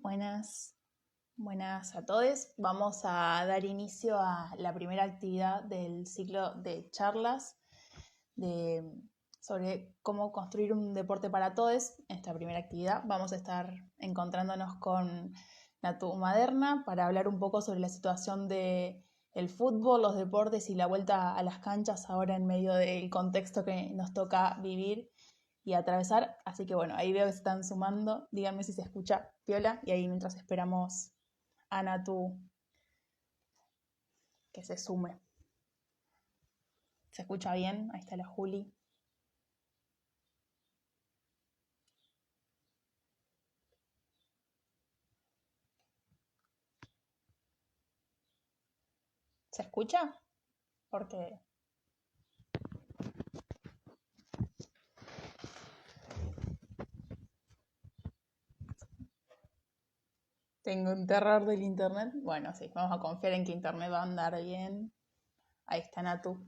Buenas, buenas a todos. Vamos a dar inicio a la primera actividad del ciclo de charlas sobre cómo construir un deporte para todos. En esta primera actividad vamos a estar encontrándonos con Natu Maderna para hablar un poco sobre la situación del fútbol, los deportes y la vuelta a las canchas ahora en medio del contexto que nos toca vivir y atravesar. Así que bueno, ahí veo que se están sumando. Díganme si se escucha piola y ahí mientras esperamos a Natu que se sume. ¿Se escucha bien? Ahí está la Juli. ¿Se escucha? Porque tengo un terror del internet. Bueno, sí, vamos a confiar en que internet va a andar bien. Ahí está Natu.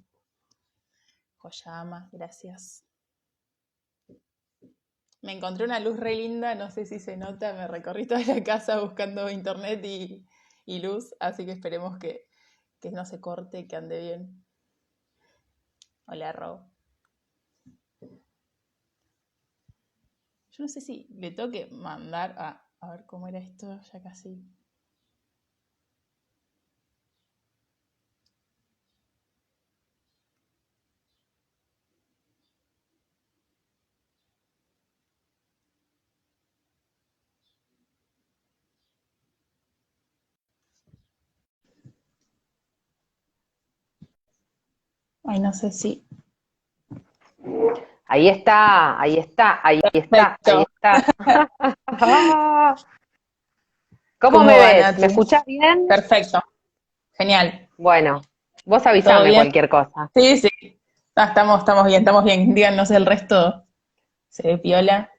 Joyama, gracias. Me encontré una luz re linda, no sé si se nota, me recorrí toda la casa buscando internet y luz, así que esperemos que no se corte, que ande bien. Hola, Ro. Yo no sé si le tengo que mandar a ver cómo era esto, ya casi. Ay, no sé si. Ahí está, ahí está, ahí está, ahí Perfecto. está. ¿Cómo ¿Cómo me va, ves? ¿Me Natu? escuchás bien? Perfecto. Genial. Bueno, vos ¿Todo avísame bien? cualquier cosa. Sí, sí. Estamos bien, estamos bien. Díganos el resto. Se ve piola.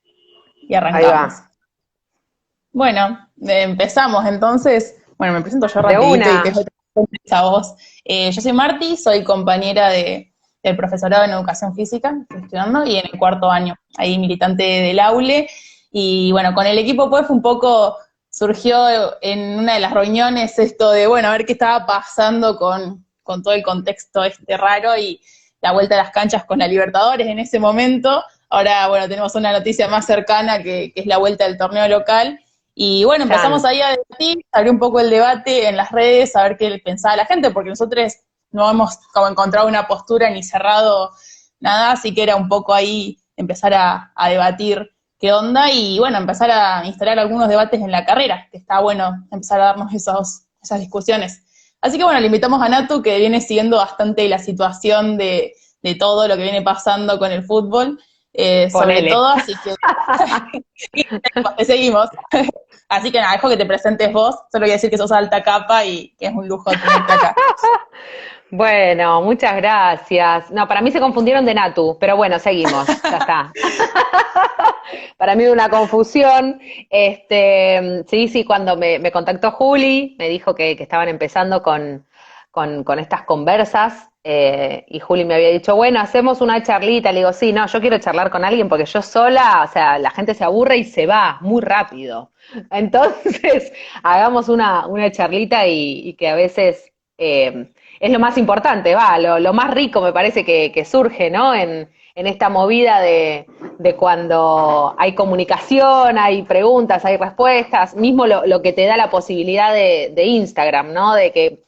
Y Ahí arrancamos. va. Bueno, empezamos entonces. Bueno, me presento yo De rapidito y que una. a vos. Yo soy Marti, soy compañera del profesorado en Educación Física, estoy estudiando, y en el cuarto año, ahí militante del AULE. Y bueno, con el equipo pues un poco surgió en una de las reuniones esto de, bueno, a ver qué estaba pasando con todo el contexto este raro y la vuelta a las canchas con la Libertadores en ese momento. Ahora, bueno, tenemos una noticia más cercana que es la vuelta del torneo local. Y bueno, empezamos Chan. ahí a debatir, abrió un poco el debate en las redes, a ver qué pensaba la gente, porque nosotros no hemos como encontrado una postura ni cerrado nada, así que era un poco ahí empezar a debatir qué onda y bueno, empezar a instalar algunos debates en la carrera, que está bueno empezar a darnos esas discusiones. Así que bueno, le invitamos a Natu, que viene siguiendo bastante la situación de todo lo que viene pasando con el fútbol, sobre Ponele. todo, así que te seguimos. Así que nada, dejo que te presentes vos, solo voy a decir que sos alta capa y que es un lujo tenerte acá. Bueno, muchas gracias. No, para mí se confundieron de Natu, pero bueno, seguimos, ya está. Para mí una confusión. Sí, cuando me contactó Juli, me dijo que estaban empezando con estas conversas, y Juli me había dicho, bueno, hacemos una charlita. Le digo, sí, no, yo quiero charlar con alguien porque yo sola, o sea, la gente se aburre y se va muy rápido. Entonces, hagamos una charlita y que a veces es lo más importante, lo más rico me parece que surge, ¿no? En esta movida de cuando hay comunicación, hay preguntas, hay respuestas, mismo lo que te da la posibilidad de Instagram, ¿no? De que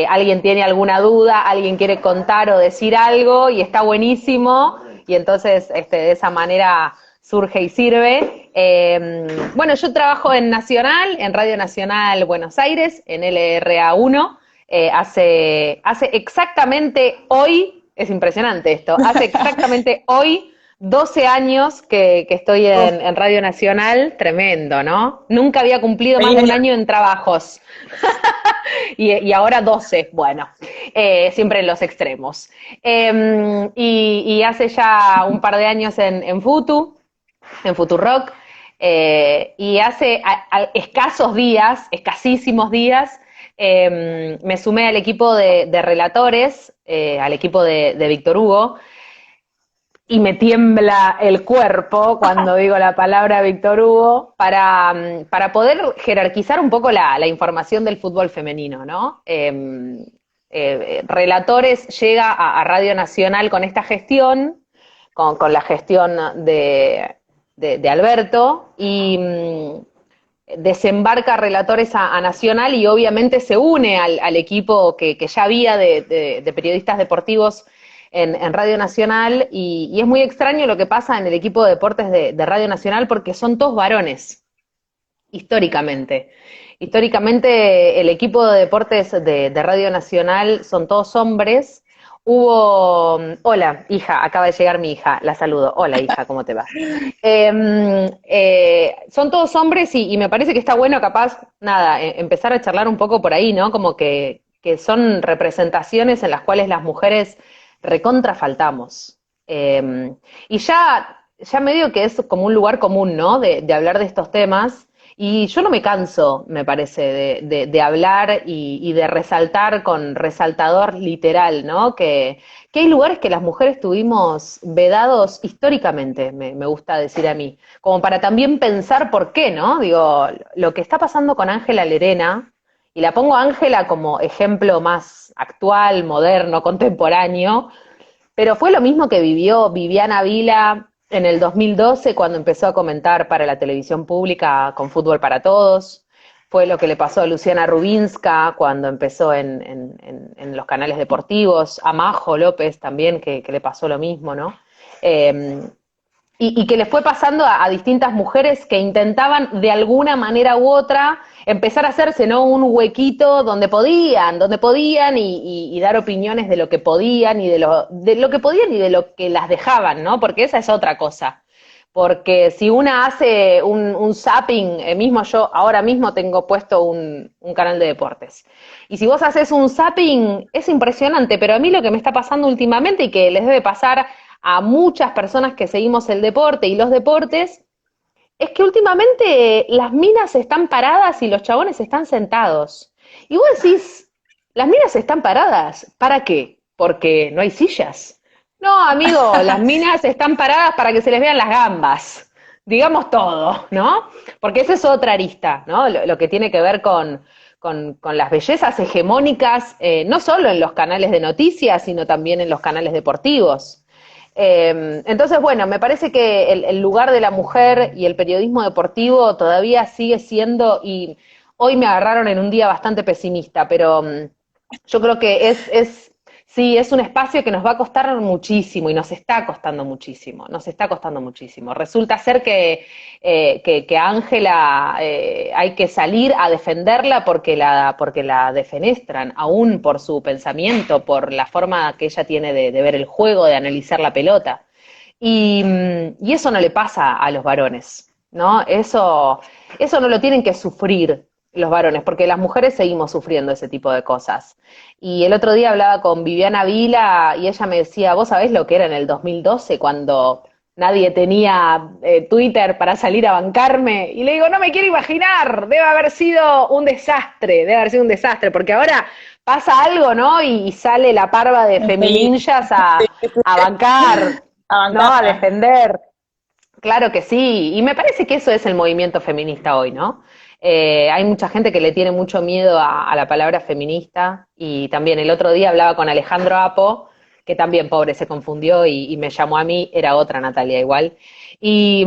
alguien tiene alguna duda, alguien quiere contar o decir algo y está buenísimo y entonces de esa manera surge y sirve. Bueno, yo trabajo en Nacional, en Radio Nacional Buenos Aires, en LRA1, hace exactamente hoy, es impresionante esto, hace exactamente hoy 12 años que estoy Uf, en Radio Nacional, tremendo, ¿no? Nunca había cumplido más feliz de un año. año en trabajos. Y ahora 12, bueno, siempre en los extremos. Y hace ya un par de años en Futurock, y hace escasos días, escasísimos días, me sumé al equipo de relatores, al equipo de Víctor Hugo, y me tiembla el cuerpo cuando digo la palabra Víctor Hugo, para poder jerarquizar un poco la información del fútbol femenino, ¿no? Relatores llega a Radio Nacional con esta gestión, con la gestión de Alberto, y desembarca Relatores a Nacional y obviamente se une al equipo que ya había de periodistas deportivos en Radio Nacional, y es muy extraño lo que pasa en el equipo de deportes de Radio Nacional porque son todos varones, históricamente. Históricamente el equipo de deportes de Radio Nacional son todos hombres. Hola, hija, acaba de llegar mi hija, la saludo. Hola, hija, ¿cómo te va? Son todos hombres y me parece que está bueno, capaz, nada, empezar a charlar un poco por ahí, ¿no? Como que son representaciones en las cuales las mujeres recontra faltamos. Y ya medio que es como un lugar común, ¿no? De hablar de estos temas. Y yo no me canso, me parece, de hablar y de resaltar con resaltador literal, ¿no? Que hay lugares que las mujeres tuvimos vedados históricamente, me gusta decir a mí, como para también pensar por qué, ¿no? Digo, lo que está pasando con Ángela Lerena, y la pongo a Ángela como ejemplo más actual, moderno, contemporáneo, pero fue lo mismo que vivió Viviana Vila en el 2012 cuando empezó a comentar para la televisión pública con Fútbol para Todos. Fue lo que le pasó a Luciana Rubinska cuando empezó en los canales deportivos. A Majo López también, que le pasó lo mismo, ¿no? Y que le fue pasando a distintas mujeres que intentaban de alguna manera u otra empezar a hacerse, ¿no? Un huequito donde podían y dar opiniones de lo que podían y de lo que podían y de lo que las dejaban, ¿no? Porque esa es otra cosa. Porque si una hace un zapping, mismo yo ahora mismo tengo puesto un canal de deportes. Y si vos haces un zapping, es impresionante, pero a mí lo que me está pasando últimamente y que les debe pasar a muchas personas que seguimos el deporte y los deportes, es que últimamente las minas están paradas y los chabones están sentados. Y vos decís, las minas están paradas, ¿para qué? Porque no hay sillas. No, amigo, las minas están paradas para que se les vean las gambas. Digamos todo, ¿no? Porque esa es otra arista, ¿no? Lo que tiene que ver con las bellezas hegemónicas, no solo en los canales de noticias, sino también en los canales deportivos. Entonces, bueno, me parece que el lugar de la mujer y el periodismo deportivo todavía sigue siendo, y hoy me agarraron en un día bastante pesimista, pero yo creo que sí, es un espacio que nos va a costar muchísimo y nos está costando muchísimo, Resulta ser que Ángela hay que salir a defenderla porque la defenestran, aún por su pensamiento, por la forma que ella tiene de ver el juego, de analizar la pelota. Y eso no le pasa a los varones, ¿no? Eso no lo tienen que sufrir los varones, porque las mujeres seguimos sufriendo ese tipo de cosas. Y el otro día hablaba con Viviana Vila y ella me decía, ¿vos sabés lo que era en el 2012 cuando nadie tenía Twitter para salir a bancarme? Y le digo, no me quiero imaginar, debe haber sido un desastre, porque ahora pasa algo, ¿no? Y sale la parva de femininjas a bancar, ¿no? A defender. Claro que sí, y me parece que eso es el movimiento feminista hoy, ¿no? Hay mucha gente que le tiene mucho miedo a la palabra feminista, y también el otro día hablaba con Alejandro Apo, que también, pobre, se confundió y me llamó a mí, era otra Natalia igual, y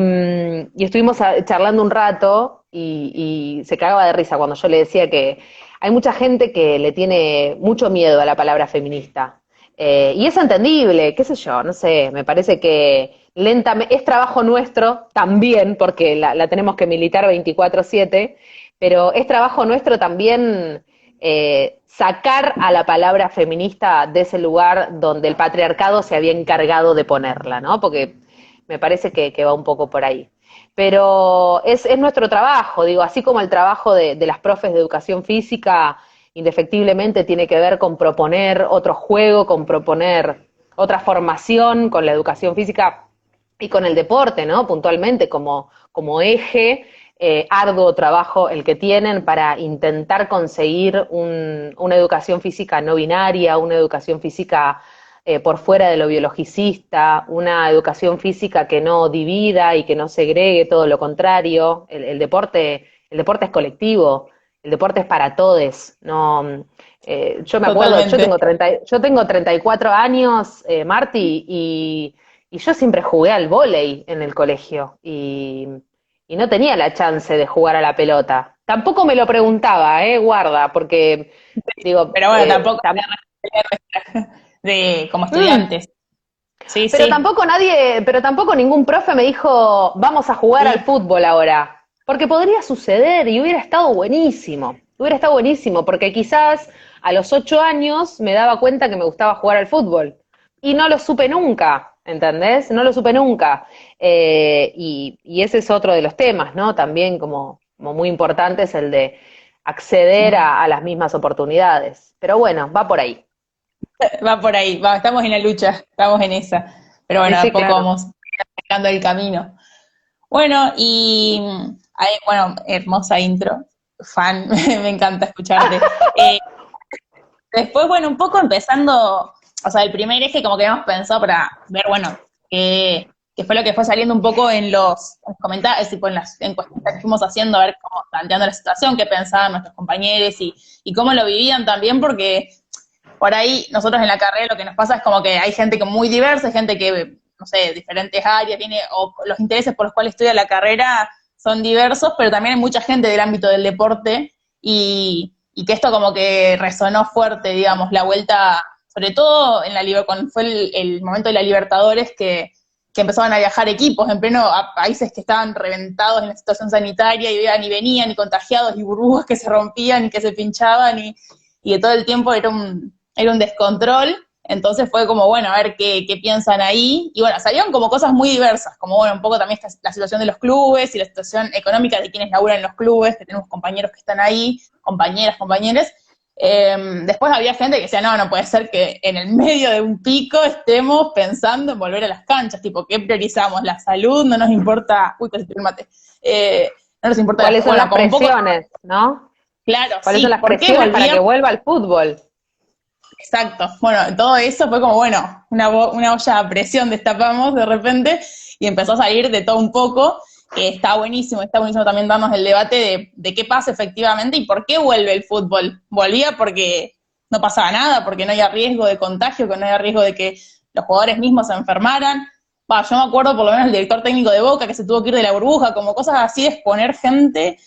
estuvimos charlando un rato y se cagaba de risa cuando yo le decía que hay mucha gente que le tiene mucho miedo a la palabra feminista, y es entendible, qué sé yo, no sé, me parece que lentamente, es trabajo nuestro también, porque la tenemos que militar 24/7, pero es trabajo nuestro también sacar a la palabra feminista de ese lugar donde el patriarcado se había encargado de ponerla, ¿no? Porque me parece que va un poco por ahí. Pero es nuestro trabajo, digo, así como el trabajo de las profes de educación física indefectiblemente tiene que ver con proponer otro juego, con proponer otra formación con la educación física y con el deporte, ¿no? Puntualmente como eje, arduo trabajo el que tienen para intentar conseguir una educación física no binaria, una educación física por fuera de lo biologicista, una educación física que no divida y que no segregue, todo lo contrario. El deporte es colectivo, el deporte es para todes. No, yo me acuerdo, Totalmente. yo tengo 34 años, Marti, y yo siempre jugué al vóley en el colegio y no tenía la chance de jugar a la pelota. Tampoco me lo preguntaba, guarda, porque digo, Pero bueno, tampoco de como mm, estudiantes. Sí, sí. pero tampoco ningún profe me dijo, vamos a jugar al Y fútbol ahora. Porque podría suceder y hubiera estado buenísimo. Hubiera estado buenísimo, porque quizás a los 8 años me daba cuenta que me gustaba jugar al fútbol. Y no lo supe nunca, ¿entendés? No lo supe nunca. Y ese es otro de los temas, ¿no? También como muy importante es el de acceder sí, a las mismas oportunidades. Pero bueno, va por ahí. va por ahí, estamos en la lucha, estamos en esa. Pero Y bueno, a sí, poco claro. vamos sacando el camino. Bueno, y bueno, hermosa intro, fan, me encanta escucharte. Después, bueno, un poco empezando, o sea, el primer eje como que hemos pensado para ver, bueno, qué fue lo que fue saliendo un poco en los comentarios, tipo en las encuestas que fuimos haciendo, a ver cómo planteando la situación, qué pensaban nuestros compañeros y cómo lo vivían también, porque por ahí nosotros en la carrera lo que nos pasa es como que hay gente que muy diversa, hay gente que, no sé, diferentes áreas, tiene, o los intereses por los cuales estudia la carrera son diversos, pero también hay mucha gente del ámbito del deporte y que esto como que resonó fuerte, digamos, la vuelta, sobre todo en cuando fue el momento de la Libertadores que empezaban a viajar equipos en pleno a países que estaban reventados en la situación sanitaria y iban y venían y contagiados y burbujas que se rompían y que se pinchaban y de todo el tiempo era un descontrol, entonces fue como, bueno, a ver qué piensan ahí, y bueno, salieron como cosas muy diversas, como bueno, un poco también la situación de los clubes y la situación económica de quienes laburan en los clubes, que tenemos compañeros que están ahí, compañeras, compañeros. Después había gente que decía, no, no puede ser que en el medio de un pico estemos pensando en volver a las canchas, tipo, ¿qué priorizamos? ¿La salud? No nos importa, uy, casi te el mate, no nos importa ¿Cuáles son bueno, las como un poco, presiones, no? claro, ¿Cuáles son sí, las ¿por qué presiones para que volvían? vuelva al fútbol? Exacto. Bueno, todo eso fue como, bueno, una olla a presión destapamos de repente y empezó a salir de todo un poco, que está buenísimo también darnos el debate de qué pasa efectivamente y por qué vuelve el fútbol. Volvía porque no pasaba nada, porque no había riesgo de contagio, que no había riesgo de que los jugadores mismos se enfermaran. Yo me acuerdo por lo menos el director técnico de Boca que se tuvo que ir de la burbuja, como cosas así de exponer gente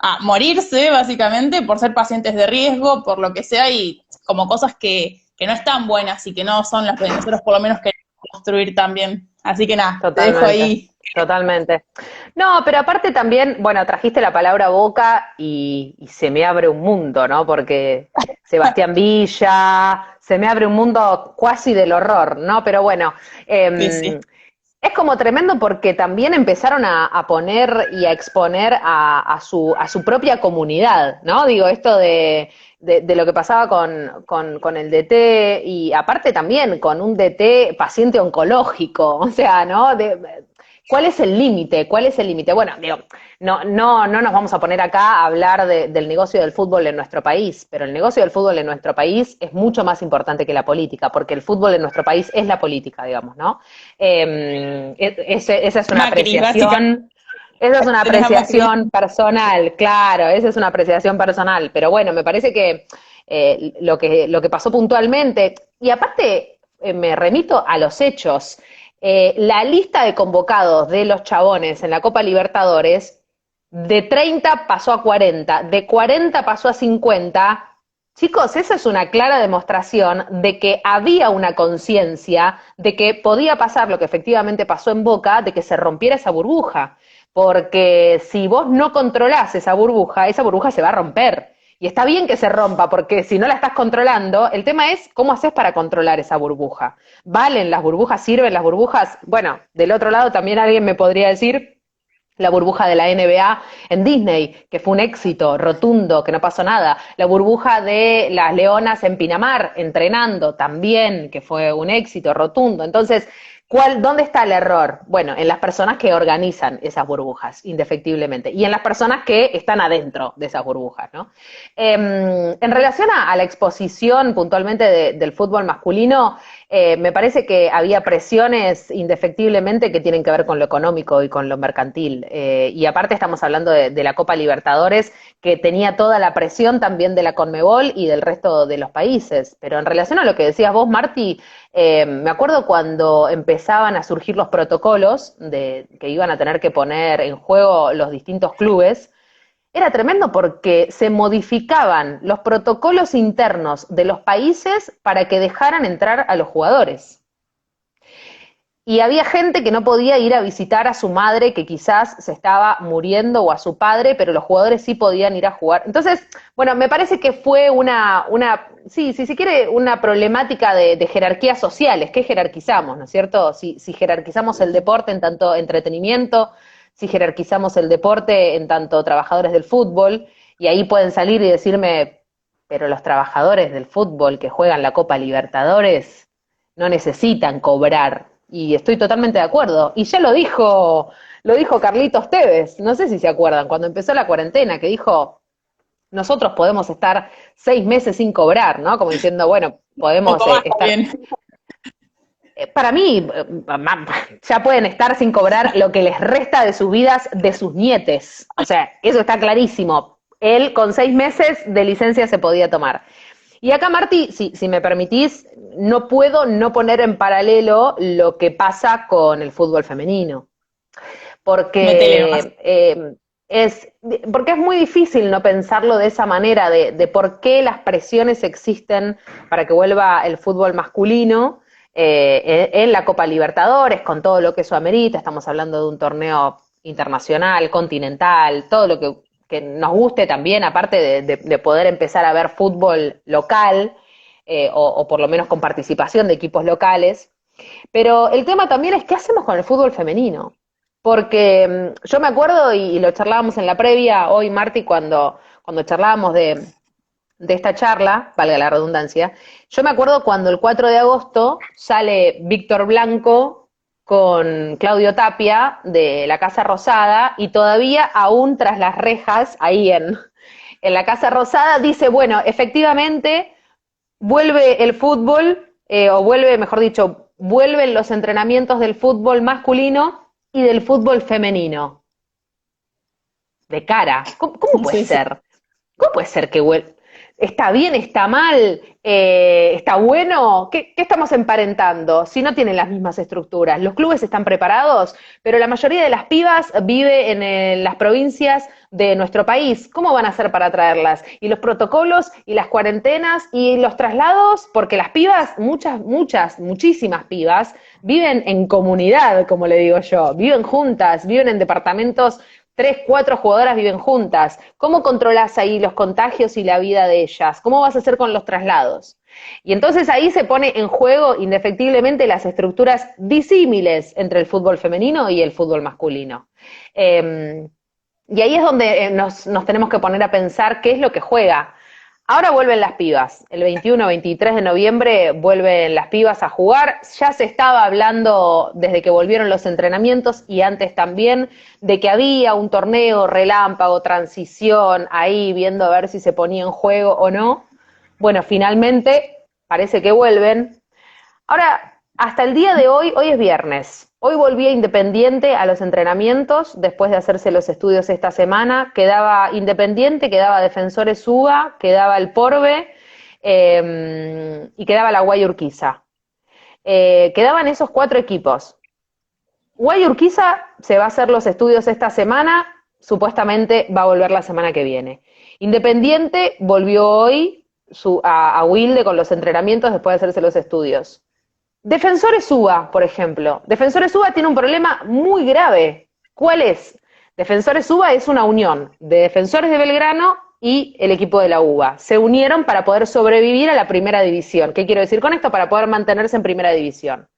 a morirse, básicamente, por ser pacientes de riesgo, por lo que sea, y como cosas que no están buenas y que no son las que nosotros por lo menos queremos construir también. Así que nada, te dejo Totalmente, ahí. totalmente. No, pero aparte también, bueno, trajiste la palabra Boca y se me abre un mundo, ¿no? Porque Sebastián Villa, se me abre un mundo cuasi del horror, ¿no? Pero bueno, Sí, sí. es como tremendo porque también empezaron a poner y a exponer a su propia comunidad, ¿no? Digo, esto de lo que pasaba con el DT y aparte también con un DT paciente oncológico, o sea, ¿no? ¿Cuál es el límite? ¿Cuál es el límite? Bueno, digo, no nos vamos a poner acá a hablar del negocio del fútbol en nuestro país, pero el negocio del fútbol en nuestro país es mucho más importante que la política, porque el fútbol en nuestro país es la política, digamos, ¿no? Esa es una Macri, básicamente apreciación, esa es una tenés a Macri. apreciación personal, claro, esa es una apreciación personal, pero bueno, me parece que lo que pasó puntualmente, y aparte me remito a los hechos, la lista de convocados de los chabones en la Copa Libertadores, de 30 pasó a 40, de 40 pasó a 50. Chicos, esa es una clara demostración de que había una conciencia de que podía pasar lo que efectivamente pasó en Boca, de que se rompiera esa burbuja. Porque si vos no controlás esa burbuja se va a romper. Y está bien que se rompa, porque si no la estás controlando, el tema es cómo haces para controlar esa burbuja. ¿Valen las burbujas? ¿Sirven las burbujas? Bueno, del otro lado también alguien me podría decir la burbuja de la NBA en Disney, que fue un éxito rotundo, que no pasó nada. La burbuja de las Leonas en Pinamar, entrenando también, que fue un éxito rotundo. Entonces, ¿dónde está el error? Bueno, en las personas que organizan esas burbujas, indefectiblemente, y en las personas que están adentro de esas burbujas, ¿no? En relación a la exposición puntualmente del fútbol masculino, Me parece que había presiones indefectiblemente que tienen que ver con lo económico y con lo mercantil. Y aparte estamos hablando de la Copa Libertadores, que tenía toda la presión también de la Conmebol y del resto de los países. Pero en relación a lo que decías vos, Marti, me acuerdo cuando empezaban a surgir los protocolos que iban a tener que poner en juego los distintos clubes. Era tremendo porque se modificaban los protocolos internos de los países para que dejaran entrar a los jugadores. Y había gente que no podía ir a visitar a su madre que quizás se estaba muriendo o a su padre, pero los jugadores sí podían ir a jugar. Entonces, bueno, me parece que fue sí, si se quiere, una problemática de jerarquías sociales. ¿Qué jerarquizamos, no es cierto? Si jerarquizamos el deporte en tanto entretenimiento, si jerarquizamos el deporte en tanto trabajadores del fútbol, y ahí pueden salir y decirme, pero los trabajadores del fútbol que juegan la Copa Libertadores no necesitan cobrar. Y estoy totalmente de acuerdo. Y ya lo dijo Carlitos Tevez, no sé si se acuerdan, cuando empezó la cuarentena, que dijo, nosotros podemos estar 6 meses sin cobrar, ¿no? Como diciendo, bueno, podemos estar... Para mí, ya pueden estar sin cobrar lo que les resta de sus vidas de sus nietes. O sea, eso está clarísimo. Él con 6 meses de licencia se podía tomar. Y acá, Marti, si me permitís, no puedo no poner en paralelo lo que pasa con el fútbol femenino. Porque porque es muy difícil no pensarlo de esa manera, de por qué las presiones existen para que vuelva el fútbol masculino en la Copa Libertadores, con todo lo que eso amerita. Estamos hablando de un torneo internacional, continental, todo lo que nos guste también, aparte de poder empezar a ver fútbol local, o por lo menos con participación de equipos locales. Pero el tema también es qué hacemos con el fútbol femenino. Porque yo me acuerdo, y lo charlábamos en la previa hoy, Marti, cuando charlábamos de esta charla, valga la redundancia, yo me acuerdo cuando el 4 de agosto sale Víctor Blanco con Claudio Tapia de la Casa Rosada, y todavía aún tras las rejas, ahí en la Casa Rosada, dice, bueno, efectivamente vuelve el fútbol, o vuelve, mejor dicho, vuelven los entrenamientos del fútbol masculino y del fútbol femenino. De cara. ¿Cómo puede ser? ¿Cómo puede ser que vuelva? ¿Está bien? ¿Está mal? ¿Está bueno? ¿Qué estamos emparentando si no tienen las mismas estructuras? Los clubes están preparados, pero la mayoría de las pibas vive en las provincias de nuestro país. ¿Cómo van a hacer para traerlas? Y los protocolos y las cuarentenas y los traslados, porque las pibas, muchísimas pibas, viven en comunidad, como le digo yo, viven juntas, viven en departamentos. 3, 4 jugadoras viven juntas. ¿Cómo controlás ahí los contagios y la vida de ellas? ¿Cómo vas a hacer con los traslados? Y entonces ahí se pone en juego indefectiblemente las estructuras disímiles entre el fútbol femenino y el fútbol masculino. Y ahí es donde nos tenemos que poner a pensar qué es lo que juega. Ahora vuelven las pibas, el 21-23 de noviembre vuelven las pibas a jugar. Ya se estaba hablando desde que volvieron los entrenamientos y antes también de que había un torneo relámpago, transición, ahí viendo a ver si se ponía en juego o no. Bueno, finalmente parece que vuelven. Ahora, hasta el día de hoy es viernes. Hoy volvía Independiente a los entrenamientos, después de hacerse los estudios esta semana. Quedaba Independiente, quedaba Defensores UBA, quedaba el Porbe y quedaba la Guay Urquiza. Quedaban esos 4 equipos. Guay Urquiza se va a hacer los estudios esta semana, supuestamente va a volver la semana que viene. Independiente volvió hoy a Wilde con los entrenamientos después de hacerse los estudios. Defensores UBA, por ejemplo. Defensores UBA tiene un problema muy grave. ¿Cuál es? Defensores UBA es una unión de Defensores de Belgrano y el equipo de la UBA. Se unieron para poder sobrevivir a la primera división. ¿Qué quiero decir con esto? Para poder mantenerse en primera división.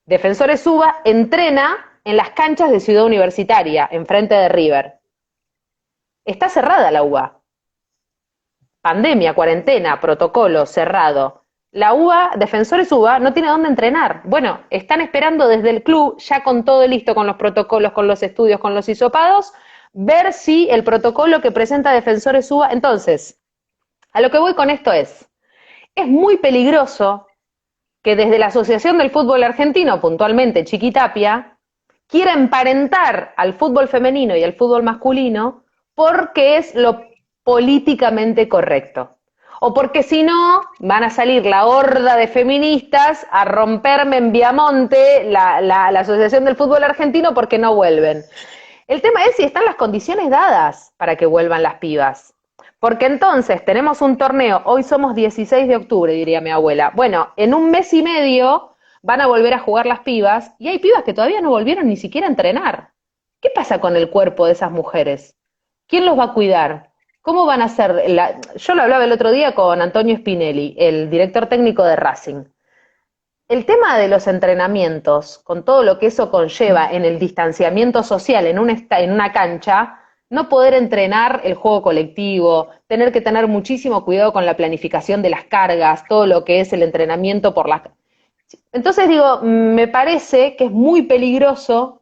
Defensores UBA entrena en las canchas de Ciudad Universitaria, enfrente de River. Está cerrada la UBA. Pandemia, cuarentena, protocolo, cerrado. La UBA, Defensores UBA, no tiene dónde entrenar. Bueno, están esperando desde el club, ya con todo listo, con los protocolos, con los estudios, con los hisopados, ver si el protocolo que presenta Defensores UBA... Entonces, a lo que voy con esto es muy peligroso que desde la Asociación del Fútbol Argentino, puntualmente Chiquitapia, quiere emparentar al fútbol femenino y al fútbol masculino porque es lo políticamente correcto. O porque si no, van a salir la horda de feministas a romperme en Viamonte la Asociación del Fútbol Argentino porque no vuelven. El tema es si están las condiciones dadas para que vuelvan las pibas. Porque entonces tenemos un torneo, hoy somos 16 de octubre, diría mi abuela. Bueno, en un mes y medio van a volver a jugar las pibas y hay pibas que todavía no volvieron ni siquiera a entrenar. ¿Qué pasa con el cuerpo de esas mujeres? ¿Quién los va a cuidar? ¿Cómo van a hacer? Yo lo hablaba el otro día con Antonio Spinelli, el director técnico de Racing. El tema de los entrenamientos, con todo lo que eso conlleva en el distanciamiento social en una cancha, no poder entrenar el juego colectivo, tener que tener muchísimo cuidado con la planificación de las cargas, todo lo que es el entrenamiento por las... Entonces digo, me parece que es muy peligroso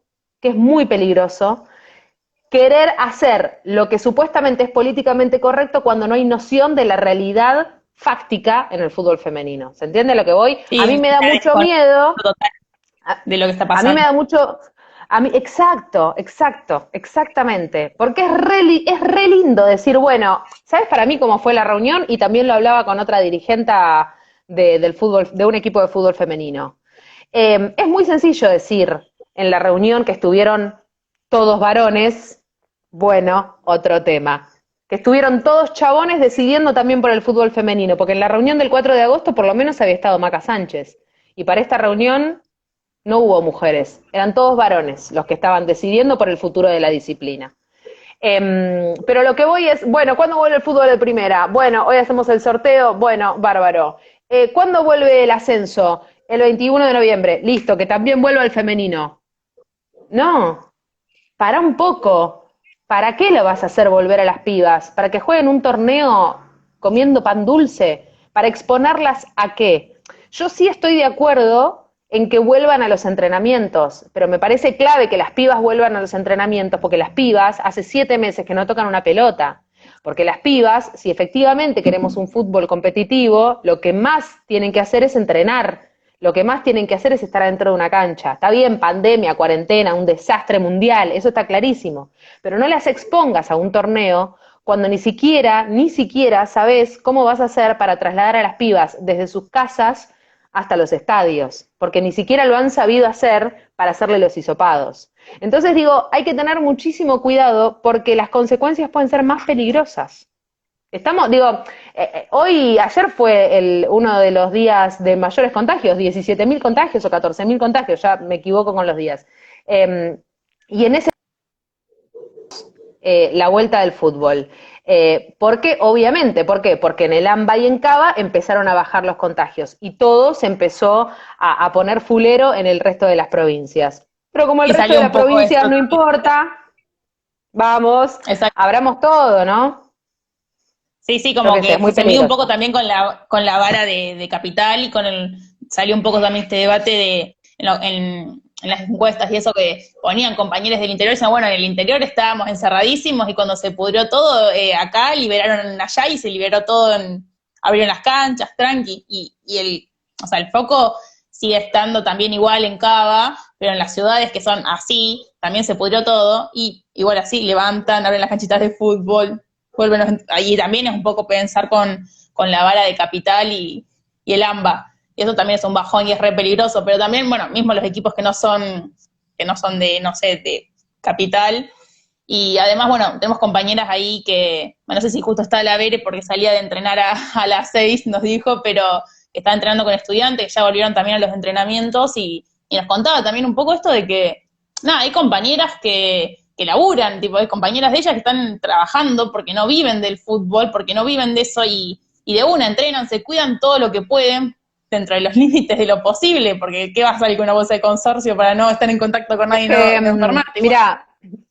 querer hacer lo que supuestamente es políticamente correcto cuando no hay noción de la realidad fáctica en el fútbol femenino. ¿Se entiende a lo que voy? Sí, a mí me da mucho miedo. De lo que está pasando. A mí me da mucho... exactamente. Porque es re lindo decir, bueno, ¿sabes para mí cómo fue la reunión? Y también lo hablaba con otra dirigenta del fútbol, de un equipo de fútbol femenino. Es muy sencillo decir en la reunión que estuvieron todos varones, bueno, otro tema. Que estuvieron todos chabones decidiendo también por el fútbol femenino, porque en la reunión del 4 de agosto por lo menos había estado Maca Sánchez. Y para esta reunión no hubo mujeres, eran todos varones los que estaban decidiendo por el futuro de la disciplina. Pero lo que voy es, bueno, ¿cuándo vuelve el fútbol de primera? Bueno, hoy hacemos el sorteo, bueno, bárbaro. ¿Cuándo vuelve el ascenso? El 21 de noviembre, listo, que también vuelva el femenino. No, para un poco. ¿Para qué lo vas a hacer volver a las pibas? ¿Para que jueguen un torneo comiendo pan dulce? ¿Para exponerlas a qué? Yo sí estoy de acuerdo en que vuelvan a los entrenamientos, pero me parece clave que las pibas vuelvan a los entrenamientos, porque las pibas hace 7 meses que no tocan una pelota. Porque las pibas, si efectivamente queremos un fútbol competitivo, lo que más tienen que hacer es entrenar. Lo que más tienen que hacer es estar dentro de una cancha. Está bien, pandemia, cuarentena, un desastre mundial, eso está clarísimo. Pero no las expongas a un torneo cuando ni siquiera sabes cómo vas a hacer para trasladar a las pibas desde sus casas hasta los estadios, porque ni siquiera lo han sabido hacer para hacerle los hisopados. Entonces digo, hay que tener muchísimo cuidado porque las consecuencias pueden ser más peligrosas. Ayer fue uno de los días de mayores contagios, 17.000 contagios o 14.000 contagios, ya me equivoco con los días. Y en ese la vuelta del fútbol. ¿Por qué? Obviamente, ¿por qué? Porque en el AMBA y en Cava empezaron a bajar los contagios y todo se empezó a poner fulero en el resto de las provincias. Pero como el resto de las provincias no importa, vamos, abramos todo, ¿no? Sí, como que se mide un poco también con la vara de capital y salió un poco también este debate en las encuestas y eso que ponían compañeros del interior, y decían, bueno, en el interior estábamos encerradísimos y cuando se pudrió todo, acá liberaron allá y se liberó todo, abrieron las canchas, tranqui, y el foco sigue estando también igual en Cava, pero en las ciudades que son así, también se pudrió todo, y igual así levantan, abren las canchitas de fútbol, vuelven, ahí también es un poco pensar con la vara de capital y el AMBA. Y eso también es un bajón y es re peligroso, pero también, bueno, mismo los equipos que no son de, no sé, de capital, y además, bueno, tenemos compañeras ahí que, bueno, no sé si justo está la Vere porque salía de entrenar a las 6, nos dijo, pero que está entrenando con estudiantes, que ya volvieron también a los entrenamientos, y nos contaba también un poco esto de que, nada, hay compañeras que laburan, tipo, hay compañeras de ellas que están trabajando porque no viven del fútbol, porque no viven de eso, y de una entrenan, se cuidan todo lo que pueden, dentro de los límites de lo posible, porque ¿qué vas a salir con una bolsa de consorcio para no estar en contacto con nadie y no enfermarte?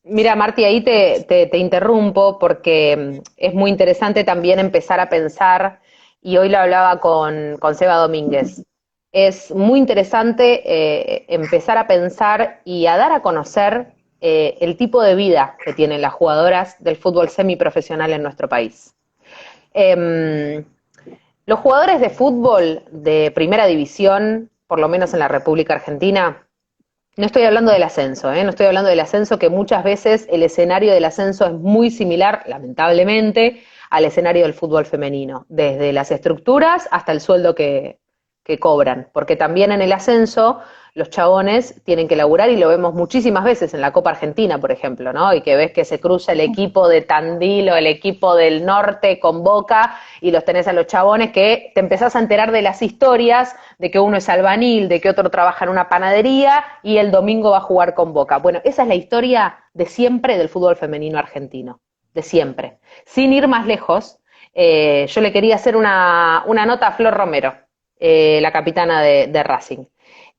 Mira, Marti, ahí te interrumpo porque es muy interesante también empezar a pensar, y hoy lo hablaba con Seba Domínguez, es muy interesante empezar a pensar y a dar a conocer el tipo de vida que tienen las jugadoras del fútbol semiprofesional en nuestro país. Los jugadores de fútbol de primera división, por lo menos en la República Argentina, no estoy hablando del ascenso, no estoy hablando del ascenso, que muchas veces el escenario del ascenso es muy similar, lamentablemente, al escenario del fútbol femenino, desde las estructuras hasta el sueldo que cobran, porque también en el ascenso los chabones tienen que laburar y lo vemos muchísimas veces en la Copa Argentina, por ejemplo, ¿no? Y que ves que se cruza el equipo de Tandil o el equipo del norte con Boca y los tenés a los chabones que te empezás a enterar de las historias de que uno es albanil, de que otro trabaja en una panadería y el domingo va a jugar con Boca. Bueno, esa es la historia de siempre del fútbol femenino argentino, de siempre. Sin ir más lejos, yo le quería hacer una nota a Flor Romero, la capitana de Racing.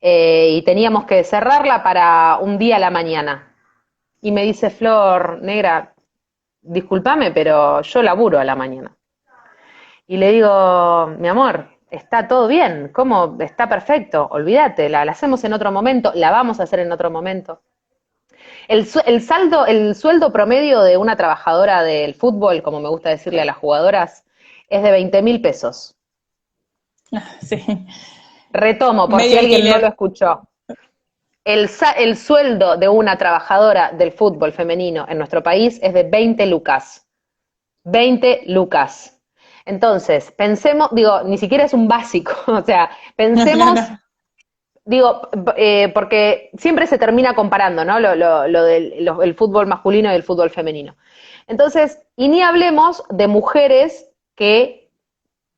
Y teníamos que cerrarla para un día a la mañana. Y me dice Flor, negra, discúlpame, pero yo laburo a la mañana. Y le digo, mi amor, está todo bien, ¿cómo? Está perfecto, olvídate, la hacemos en otro momento, la vamos a hacer en otro momento. El sueldo promedio de una trabajadora del fútbol, como me gusta decirle a las jugadoras, es de 20.000 pesos. Sí. Retomo, por si alguien no lo escuchó. El sueldo de una trabajadora del fútbol femenino en nuestro país es de 20 lucas. 20 lucas. Entonces, pensemos, digo, ni siquiera es un básico, o sea, pensemos, No. digo, porque siempre se termina comparando, ¿no? Lo del el fútbol masculino y el fútbol femenino. Entonces, y ni hablemos de mujeres que,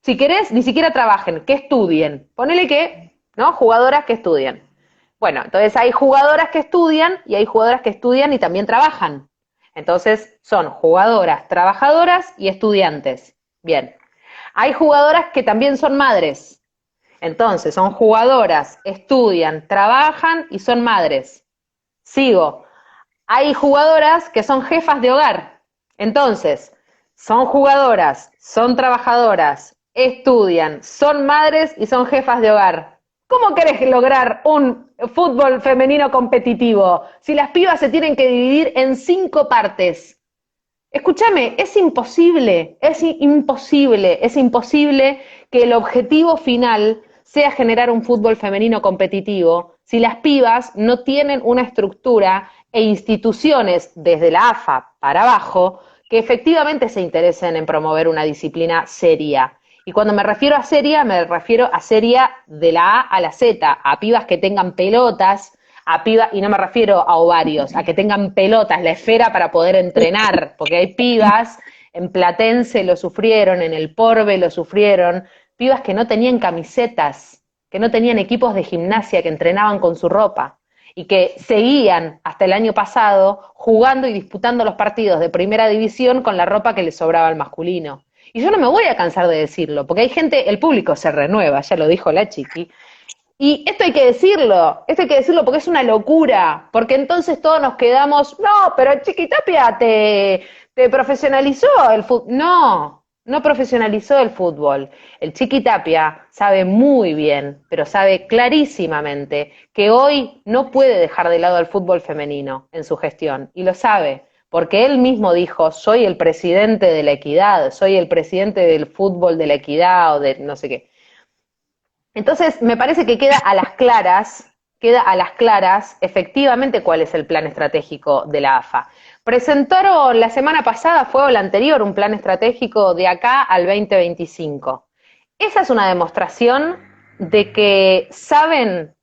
si querés, ni siquiera trabajen, que estudien. Ponele que, ¿no? Jugadoras que estudian. Bueno, entonces hay jugadoras que estudian y hay jugadoras que estudian y también trabajan. Entonces son jugadoras, trabajadoras y estudiantes. Bien. Hay jugadoras que también son madres. Entonces son jugadoras, estudian, trabajan y son madres. Sigo. Hay jugadoras que son jefas de hogar. Entonces, son jugadoras, son trabajadoras, estudian, son madres y son jefas de hogar. ¿Cómo querés lograr un fútbol femenino competitivo si las pibas se tienen que dividir en 5 partes? Escúchame, es imposible, es imposible que el objetivo final sea generar un fútbol femenino competitivo si las pibas no tienen una estructura e instituciones desde la AFA para abajo que efectivamente se interesen en promover una disciplina seria. Y cuando me refiero a seria de la A a la Z, a pibas que tengan pelotas, a pibas, y no me refiero a ovarios, a que tengan pelotas, la esfera para poder entrenar, porque hay pibas, en Platense lo sufrieron, en el Porbe lo sufrieron, pibas que no tenían camisetas, que no tenían equipos de gimnasia, que entrenaban con su ropa, y que seguían hasta el año pasado jugando y disputando los partidos de primera división con la ropa que les sobraba al masculino. Y yo no me voy a cansar de decirlo, porque hay gente, el público se renueva, ya lo dijo la Chiqui, y esto hay que decirlo porque es una locura, porque entonces todos nos quedamos, no, pero Chiquitapia te profesionalizó el fútbol. No, no profesionalizó el fútbol. El Chiquitapia sabe muy bien, pero sabe clarísimamente que hoy no puede dejar de lado al fútbol femenino en su gestión, y lo sabe, porque él mismo dijo, soy el presidente de la equidad, soy el presidente del fútbol de la equidad o de no sé qué. Entonces, me parece que queda a las claras efectivamente cuál es el plan estratégico de la AFA. Presentaron la semana pasada, fue o la anterior, un plan estratégico de acá al 2025. Esa es una demostración de que saben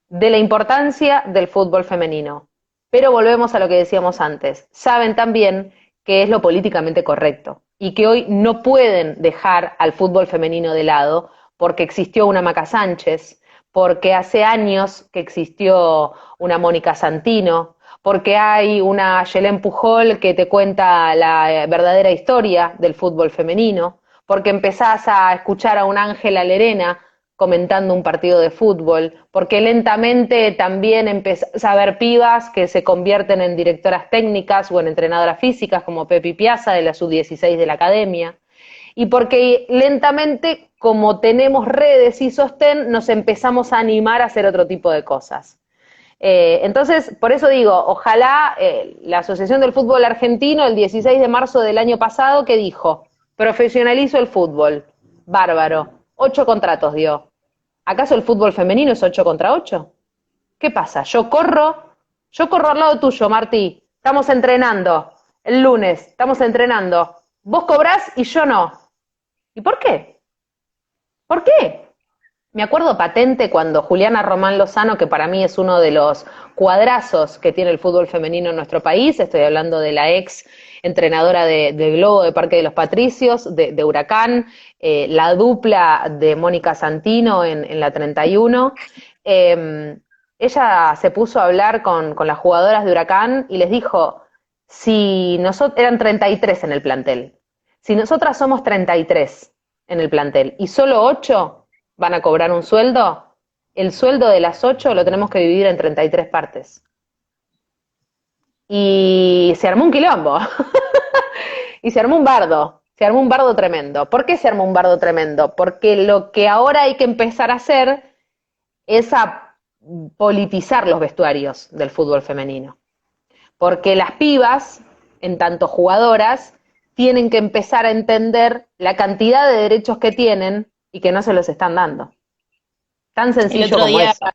de la importancia del fútbol femenino. Pero volvemos a lo que decíamos antes. Saben también que es lo políticamente correcto y que hoy no pueden dejar al fútbol femenino de lado porque existió una Maca Sánchez, porque hace años que existió una Mónica Santino, porque hay una Yelén Pujol que te cuenta la verdadera historia del fútbol femenino, porque empezás a escuchar a un Ángela Lerena comentando un partido de fútbol, porque lentamente también empezás a ver pibas que se convierten en directoras técnicas o en entrenadoras físicas como Pepi Piazza de la sub-16 de la academia, y porque lentamente, como tenemos redes y sostén, nos empezamos a animar a hacer otro tipo de cosas. Entonces, por eso digo, ojalá la Asociación del Fútbol Argentino, el 16 de marzo del año pasado, que dijo, profesionalizo el fútbol, Bárbaro. 8 contratos dio. ¿Acaso el fútbol femenino es 8 contra 8? ¿Qué pasa? Yo corro al lado tuyo, Martí. Estamos entrenando. El lunes, estamos entrenando. Vos cobrás y yo no. ¿Y por qué? ¿Por qué? Me acuerdo patente cuando Juliana Román Lozano, que para mí es uno de los cuadrazos que tiene el fútbol femenino en nuestro país, estoy hablando de la ex entrenadora de Globo de Parque de los Patricios, de Huracán, la dupla de Mónica Santino en la 31. Ella se puso a hablar con las jugadoras de Huracán y les dijo, si nosotros, eran 33 en el plantel, si nosotras somos 33 en el plantel y solo 8 van a cobrar un sueldo, el sueldo de las 8 lo tenemos que dividir en 33 partes. Y se armó un quilombo. Y se armó un bardo tremendo. ¿Por qué se armó un bardo tremendo? Porque lo que ahora hay que empezar a hacer es a politizar los vestuarios del fútbol femenino. Porque las pibas, en tanto jugadoras, tienen que empezar a entender la cantidad de derechos que tienen y que no se los están dando. Tan sencillo El otro como día, eso.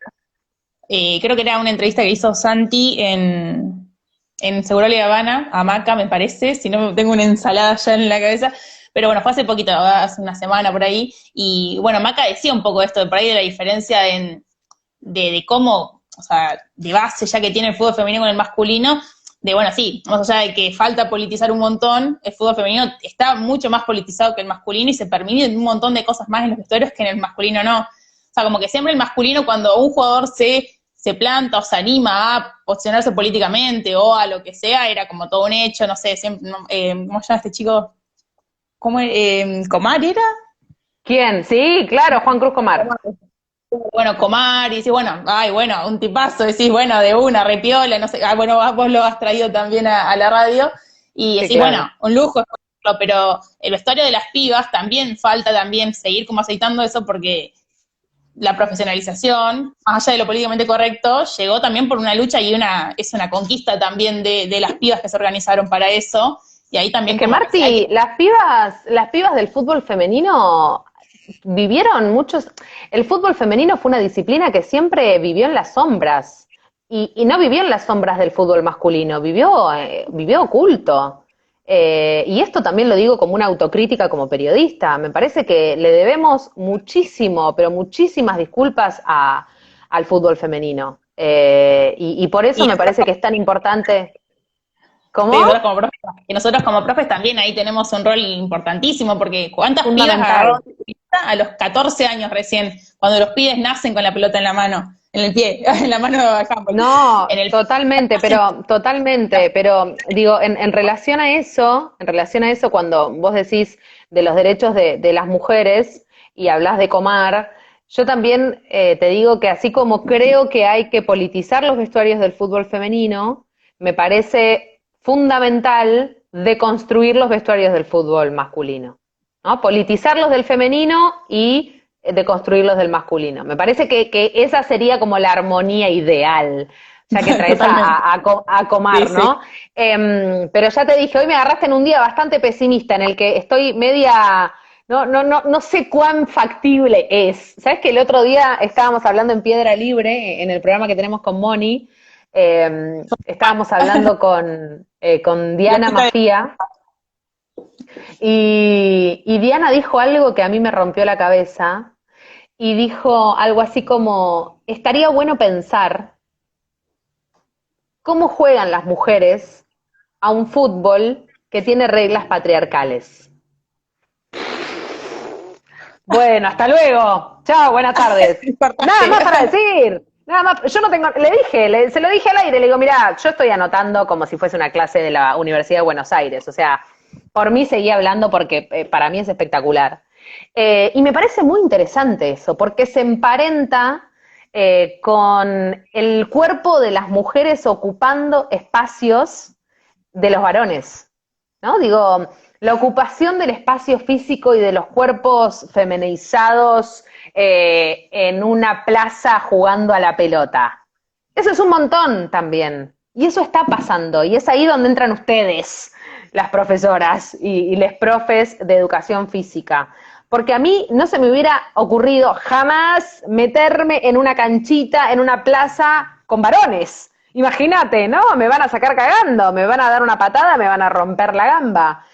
creo que era una entrevista que hizo Santi en Seguro La Habana, a Maca, me parece, si no tengo una ensalada ya en la cabeza, pero bueno, fue hace poquito, hace una semana por ahí, y bueno, Maca decía un poco esto, de por ahí de la diferencia de cómo, o sea, de base ya que tiene el fútbol femenino con el masculino, de bueno, sí, más allá de que falta politizar un montón, el fútbol femenino está mucho más politizado que el masculino y se permiten un montón de cosas más en los vestuarios que en el masculino no. O sea, como que siempre el masculino, cuando un jugador se planta o se anima a posicionarse políticamente o a lo que sea, era como todo un hecho, no sé, siempre, ¿cómo se llama este chico? ¿Comar era? ¿Quién? Sí, claro, Juan Cruz Comar. Bueno, Comar, y decís, bueno, ay, bueno, un tipazo, decís, bueno, de una, repiola, no sé, bueno, vos lo has traído también a la radio, y decís, sí, claro. bueno, un lujo, pero el vestuario de las pibas también falta también seguir como aceitando eso porque la profesionalización, más allá de lo políticamente correcto, llegó también por una lucha y es una conquista también de las pibas que se organizaron para eso, y ahí también Es que como Marti, que las pibas del fútbol femenino vivieron muchos. El fútbol femenino fue una disciplina que siempre vivió en las sombras. Y no vivió en las sombras del fútbol masculino, vivió oculto. Y esto también lo digo como una autocrítica como periodista. Me parece que le debemos muchísimo, pero muchísimas disculpas al fútbol femenino. Y por eso y me parece que es tan importante. ¿Cómo? sí, nosotros como profes también ahí tenemos un rol importantísimo, porque ¿cuántas pibas Fundamental. agarraron pelota a los 14 años recién, cuando los pibes nacen con la pelota en la mano, en el pie, en la mano de handball? No, En el totalmente, pero digo, en relación a eso, cuando vos decís de los derechos de las mujeres y hablas de Comar, yo también te digo que así como creo que hay que politizar los vestuarios del fútbol femenino, me parece fundamental deconstruir los vestuarios del fútbol masculino, ¿no? Politizarlos del femenino y deconstruirlos del masculino. Me parece que esa sería como la armonía ideal, ya que traes a Comar, sí, ¿no? Pero ya te dije, hoy me agarraste en un día bastante pesimista, en el que estoy media... No sé cuán factible es. ¿Sabes que el otro día estábamos hablando en Piedra Libre, en el programa que tenemos con Moni, estábamos hablando con Diana Mafía, y Diana dijo algo que a mí me rompió la cabeza, y dijo algo así como, estaría bueno pensar cómo juegan las mujeres a un fútbol que tiene reglas patriarcales. Bueno, hasta luego. Chao, buenas tardes. Nada más para decir. Nada más, yo no tengo, se lo dije al aire, le digo, mirá, yo estoy anotando como si fuese una clase de la Universidad de Buenos Aires, o sea, por mí seguí hablando porque para mí es espectacular. Y me parece muy interesante eso, porque se emparenta con el cuerpo de las mujeres ocupando espacios de los varones, ¿no? Digo, la ocupación del espacio físico y de los cuerpos feminizados en una plaza jugando a la pelota. Eso es un montón también. Y eso está pasando. Y es ahí donde entran ustedes, las profesoras y les profes de educación física. porque a mí no se me hubiera ocurrido jamás meterme en una canchita, en una plaza con varones. Imagínate, ¿no? Me van a sacar cagando, me van a dar una patada, me van a romper la gamba.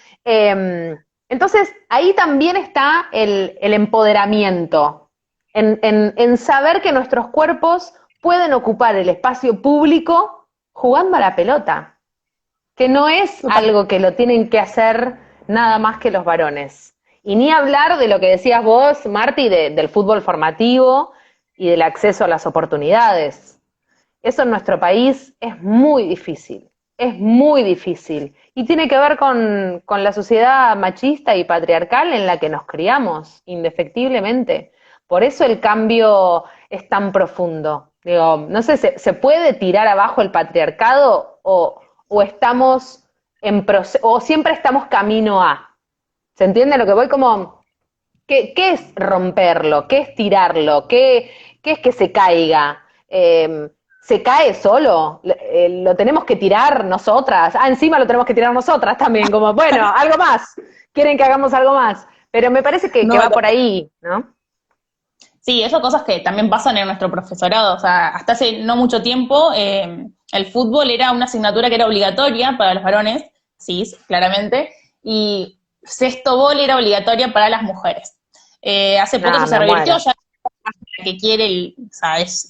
Entonces, ahí también está el empoderamiento, en saber que nuestros cuerpos pueden ocupar el espacio público jugando a la pelota, que no es algo que lo tienen que hacer nada más que los varones. Y ni hablar de lo que decías vos, Marti, del fútbol formativo y del acceso a las oportunidades. Eso en nuestro país es muy difícil. Es muy difícil y tiene que ver con la sociedad machista y patriarcal en la que nos criamos, indefectiblemente. Por eso el cambio es tan profundo. Digo, no sé, ¿se puede tirar abajo el patriarcado o estamos en o siempre estamos camino a? ¿Se entiende lo que voy? Como, ¿qué es romperlo? ¿Qué es tirarlo? ¿Qué es que se caiga? ¿Se cae solo? ¿Lo tenemos que tirar nosotras? Encima lo tenemos que tirar nosotras también, como, bueno, algo más. Quieren que hagamos algo más. Pero me parece que va por ahí, ¿no? Sí, esas cosas que también pasan en nuestro profesorado. O sea, hasta hace no mucho tiempo, el fútbol era una asignatura que era obligatoria para los varones, sí, claramente, y sexto bol era obligatoria para las mujeres. Hace poco eso se revirtió, ya la que quiere, o sea, es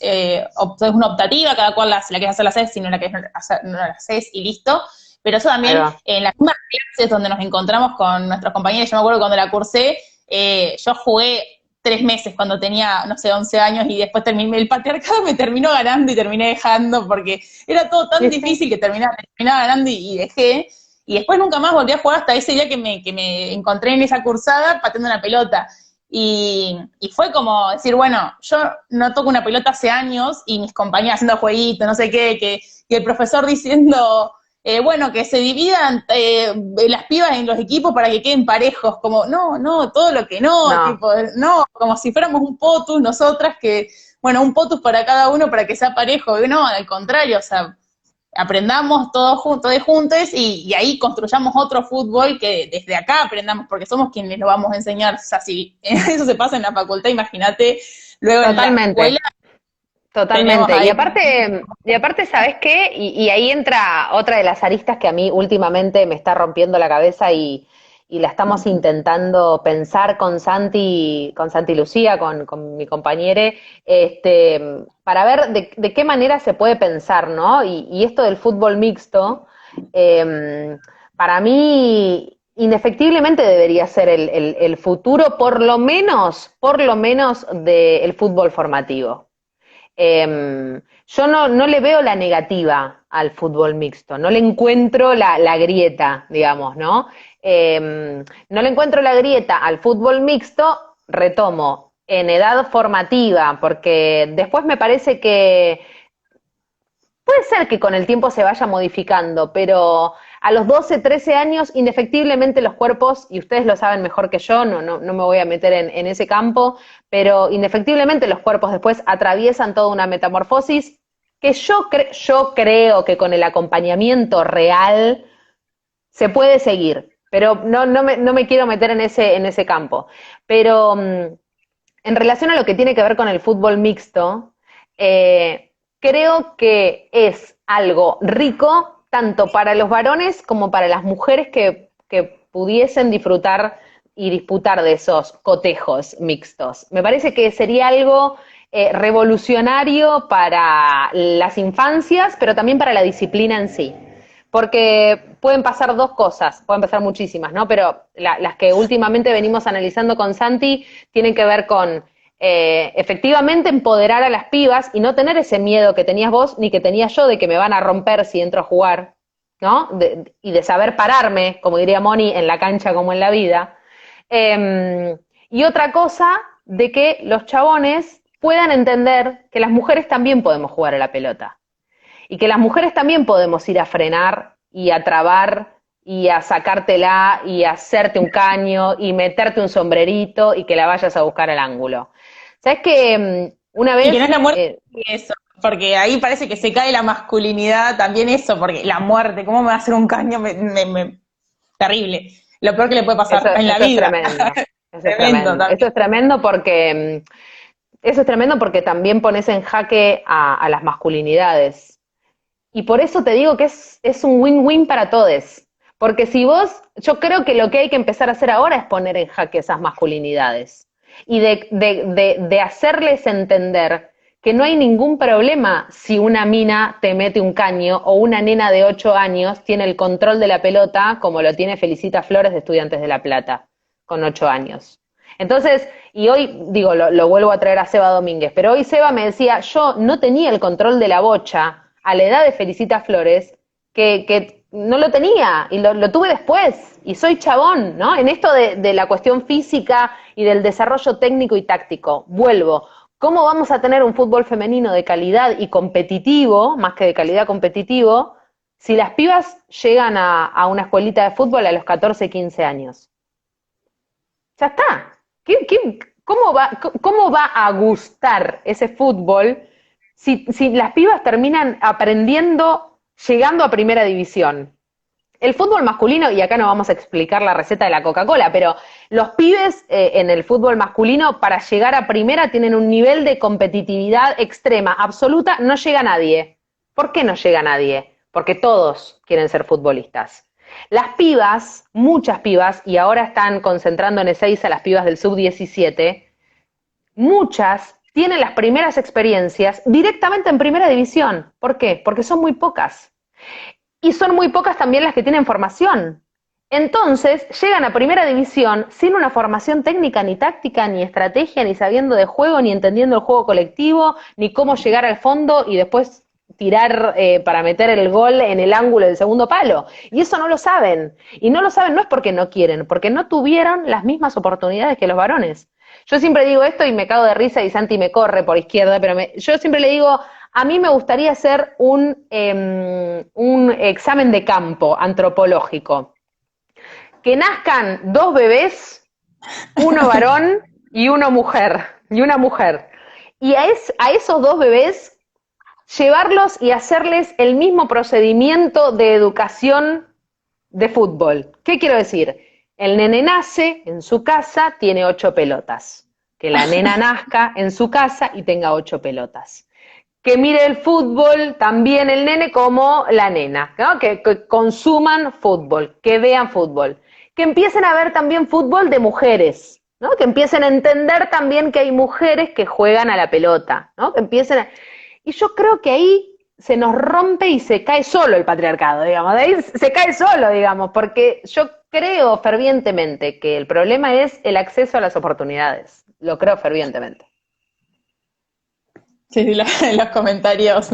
una optativa, cada cual la que hace la haces, sino la que no la haces y listo. Pero eso también, en las mismas clases donde nos encontramos con nuestros compañeros, yo me acuerdo cuando la cursé, yo jugué 3 meses cuando tenía, no sé, 11 años y después el patriarcado me terminó ganando y terminé dejando porque era todo tan difícil que terminaba ganando y dejé. Y después nunca más volví a jugar hasta ese día que me encontré en esa cursada pateando una pelota. Y fue como decir, bueno, yo no toco una pelota hace años y mis compañeras haciendo jueguitos, no sé qué, que el profesor diciendo, bueno, que se dividan las pibas en los equipos para que queden parejos, como, no, todo lo que no, tipo, no, como si fuéramos un potus nosotras que, bueno, un potus para cada uno para que sea parejo, y no, al contrario, o sea, aprendamos todos juntos y ahí construyamos otro fútbol que desde acá aprendamos, porque somos quienes lo vamos a enseñar. O sea, si eso se pasa en la facultad, imagínate luego en la escuela. Totalmente. Y aparte, ¿sabes qué? Y ahí entra otra de las aristas que a mí últimamente me está rompiendo la cabeza y la estamos intentando pensar con Santi Lucía, con mi compañere, para ver de qué manera se puede pensar, ¿no? Y esto del fútbol mixto, para mí, indefectiblemente debería ser el futuro, por lo menos del fútbol formativo. Yo no le veo la negativa al fútbol mixto, no le encuentro la grieta, digamos, ¿no? No le encuentro la grieta al fútbol mixto, retomo, en edad formativa, porque después me parece que puede ser que con el tiempo se vaya modificando, pero a los 12, 13 años, indefectiblemente los cuerpos, y ustedes lo saben mejor que yo, no me voy a meter en ese campo, pero indefectiblemente los cuerpos después atraviesan toda una metamorfosis que yo creo que con el acompañamiento real se puede seguir, pero no me quiero meter en ese campo. Pero en relación a lo que tiene que ver con el fútbol mixto, creo que es algo rico tanto para los varones como para las mujeres que pudiesen disfrutar y disputar de esos cotejos mixtos. Me parece que sería algo revolucionario para las infancias, pero también para la disciplina en sí. Porque pueden pasar dos cosas, pueden pasar muchísimas, ¿no? Pero las que últimamente venimos analizando con Santi tienen que ver con efectivamente empoderar a las pibas y no tener ese miedo que tenías vos ni que tenía yo de que me van a romper si entro a jugar, ¿no? Y de saber pararme, como diría Moni, en la cancha como en la vida. Y otra cosa, de que los chabones puedan entender que las mujeres también podemos jugar a la pelota. Y que las mujeres también podemos ir a frenar y a trabar y a sacártela y a hacerte un caño y meterte un sombrerito y que la vayas a buscar al ángulo. ¿Sabes que una vez... Y que no es la muerte eso, porque ahí parece que se cae la masculinidad también eso, porque la muerte, ¿cómo me va a hacer un caño? Terrible. Lo peor que le puede pasar en la vida. Eso es tremendo. Eso es tremendo porque también pones en jaque a las masculinidades. Y por eso te digo que es un win-win para todos. Porque si yo creo que lo que hay que empezar a hacer ahora es poner en jaque esas masculinidades. Y de hacerles entender que no hay ningún problema si una mina te mete un caño o una nena de 8 años tiene el control de la pelota como lo tiene Felicita Flores de Estudiantes de La Plata, con 8 años. Entonces, y hoy, digo, lo vuelvo a traer a Seba Domínguez, pero hoy Seba me decía, yo no tenía el control de la bocha a la edad de Felicita Flores, que no lo tenía, y lo tuve después, y soy chabón, ¿no? En esto de la cuestión física y del desarrollo técnico y táctico, vuelvo. ¿Cómo vamos a tener un fútbol femenino de calidad y competitivo, más que de calidad competitivo, si las pibas llegan a una escuelita de fútbol a los 14, 15 años? Ya está. ¿Cómo va a gustar ese fútbol si las pibas terminan aprendiendo, llegando a primera división? El fútbol masculino, y acá no vamos a explicar la receta de la Coca-Cola, pero los pibes en el fútbol masculino para llegar a primera tienen un nivel de competitividad extrema, absoluta, no llega nadie. ¿Por qué no llega nadie? Porque todos quieren ser futbolistas. Las pibas, muchas pibas, y ahora están concentrando en Ezeiza a las pibas del sub-17, muchas tienen las primeras experiencias directamente en primera división. ¿Por qué? Porque son muy pocas. Y son muy pocas también las que tienen formación. Entonces, llegan a primera división sin una formación técnica, ni táctica, ni estrategia, ni sabiendo de juego, ni entendiendo el juego colectivo, ni cómo llegar al fondo y después tirar para meter el gol en el ángulo del segundo palo. Y eso no lo saben. Y no lo saben no es porque no quieren, porque no tuvieron las mismas oportunidades que los varones. Yo siempre digo esto y me cago de risa y Santi me corre por izquierda, pero yo siempre le digo, a mí me gustaría hacer un examen de campo antropológico. Que nazcan 2 bebés, uno varón y una mujer. Y a esos 2 bebés llevarlos y hacerles el mismo procedimiento de educación de fútbol. ¿Qué quiero decir? El nene nace en su casa, tiene 8 pelotas. Que la nena nazca en su casa y tenga 8 pelotas. Que mire el fútbol también el nene como la nena, ¿no? Que consuman fútbol, que vean fútbol. Que empiecen a ver también fútbol de mujeres, ¿no? Que empiecen a entender también que hay mujeres que juegan a la pelota, ¿no? Que empiecen a... Y yo creo que ahí se nos rompe y se cae solo el patriarcado, digamos, de ahí se cae solo, digamos, porque yo creo fervientemente que el problema es el acceso a las oportunidades, lo creo fervientemente. Sí, en los comentarios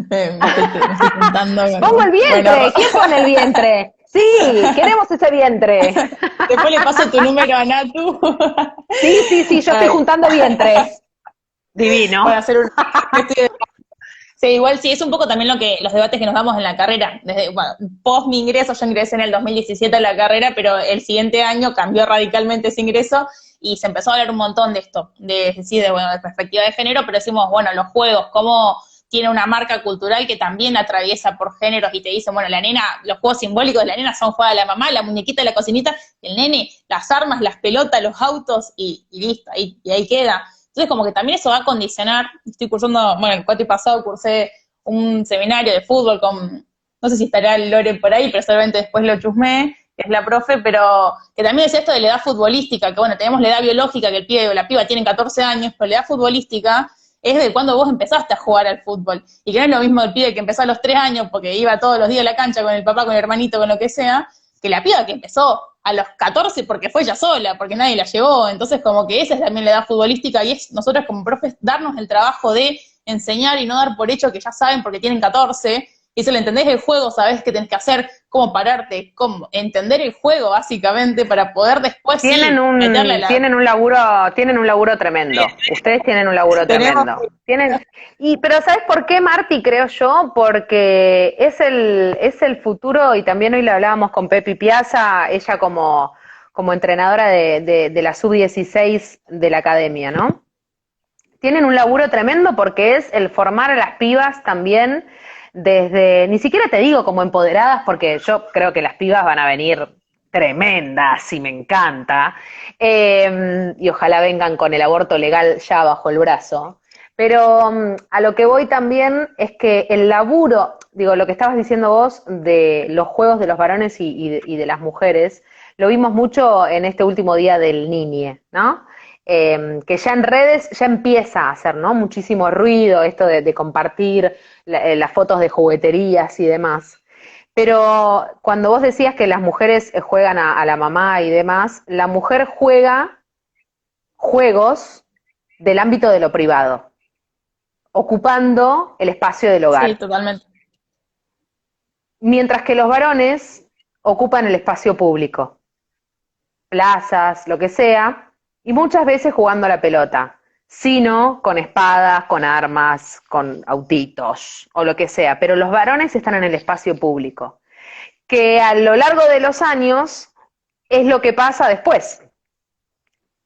me estoy preguntando. Pongo el vientre, bueno. ¿Quién pone el vientre? Sí, queremos ese vientre. Después le paso tu número a Natu. Sí, yo estoy juntando vientres. Divino. Para hacer un... Sí, igual sí, es un poco también los debates que nos damos en la carrera. Desde, bueno, post mi ingreso, yo ingresé en el 2017 a la carrera, pero el siguiente año cambió radicalmente ese ingreso y se empezó a hablar un montón de esto, de perspectiva de género, pero decimos, bueno, los juegos, cómo tiene una marca cultural que también atraviesa por géneros y te dicen, bueno, la nena, los juegos simbólicos de la nena son juega de la mamá, la muñequita de la cocinita, el nene, las armas, las pelotas, los autos y listo, y ahí queda. Entonces, como que también eso va a condicionar. Estoy cursando, bueno, el cuatri pasado cursé un seminario de fútbol con, no sé si estará Lore por ahí, pero seguramente después lo chusmé, que es la profe, pero que también es esto de la edad futbolística, que bueno, tenemos la edad biológica, que el pibe o la piba tienen 14 años, pero la edad futbolística es de cuando vos empezaste a jugar al fútbol. Y que no es lo mismo el pibe que empezó a los 3 años, porque iba todos los días a la cancha con el papá, con el hermanito, con lo que sea, que la piba que empezó a los 14 porque fue ella sola, porque nadie la llevó. Entonces como que esa es también la edad futbolística y es nosotros como profes darnos el trabajo de enseñar y no dar por hecho que ya saben porque tienen 14, y si lo entendés el juego, sabés qué tenés que hacer, cómo pararte, cómo entender el juego básicamente para poder después tienen un laburo tremendo. Sí. Ustedes tienen un laburo tremendo. Pero ¿sabes por qué, Marti? Creo yo, porque es el futuro, y también hoy le hablábamos con Pepi Piazza, ella como entrenadora de la sub-16 de la academia, ¿no? Tienen un laburo tremendo porque es el formar a las pibas también desde, ni siquiera te digo como empoderadas, porque yo creo que las pibas van a venir tremenda, sí me encanta, y ojalá vengan con el aborto legal ya bajo el brazo. Pero a lo que voy también es que el laburo, digo, lo que estabas diciendo vos de los juegos de los varones y de las mujeres, lo vimos mucho en este último día del Niñe, ¿no? Que ya en redes ya empieza a hacer, ¿no? Muchísimo ruido esto de compartir las fotos de jugueterías y demás. Pero cuando vos decías que las mujeres juegan a la mamá y demás, la mujer juega juegos del ámbito de lo privado, ocupando el espacio del Sí, hogar. totalmente. Mientras que los varones ocupan el espacio público, plazas, lo que sea, y muchas veces jugando a la pelota, sino con espadas, con armas, con autitos o lo que sea, pero los varones están en el espacio público, que a lo largo de los años es lo que pasa después,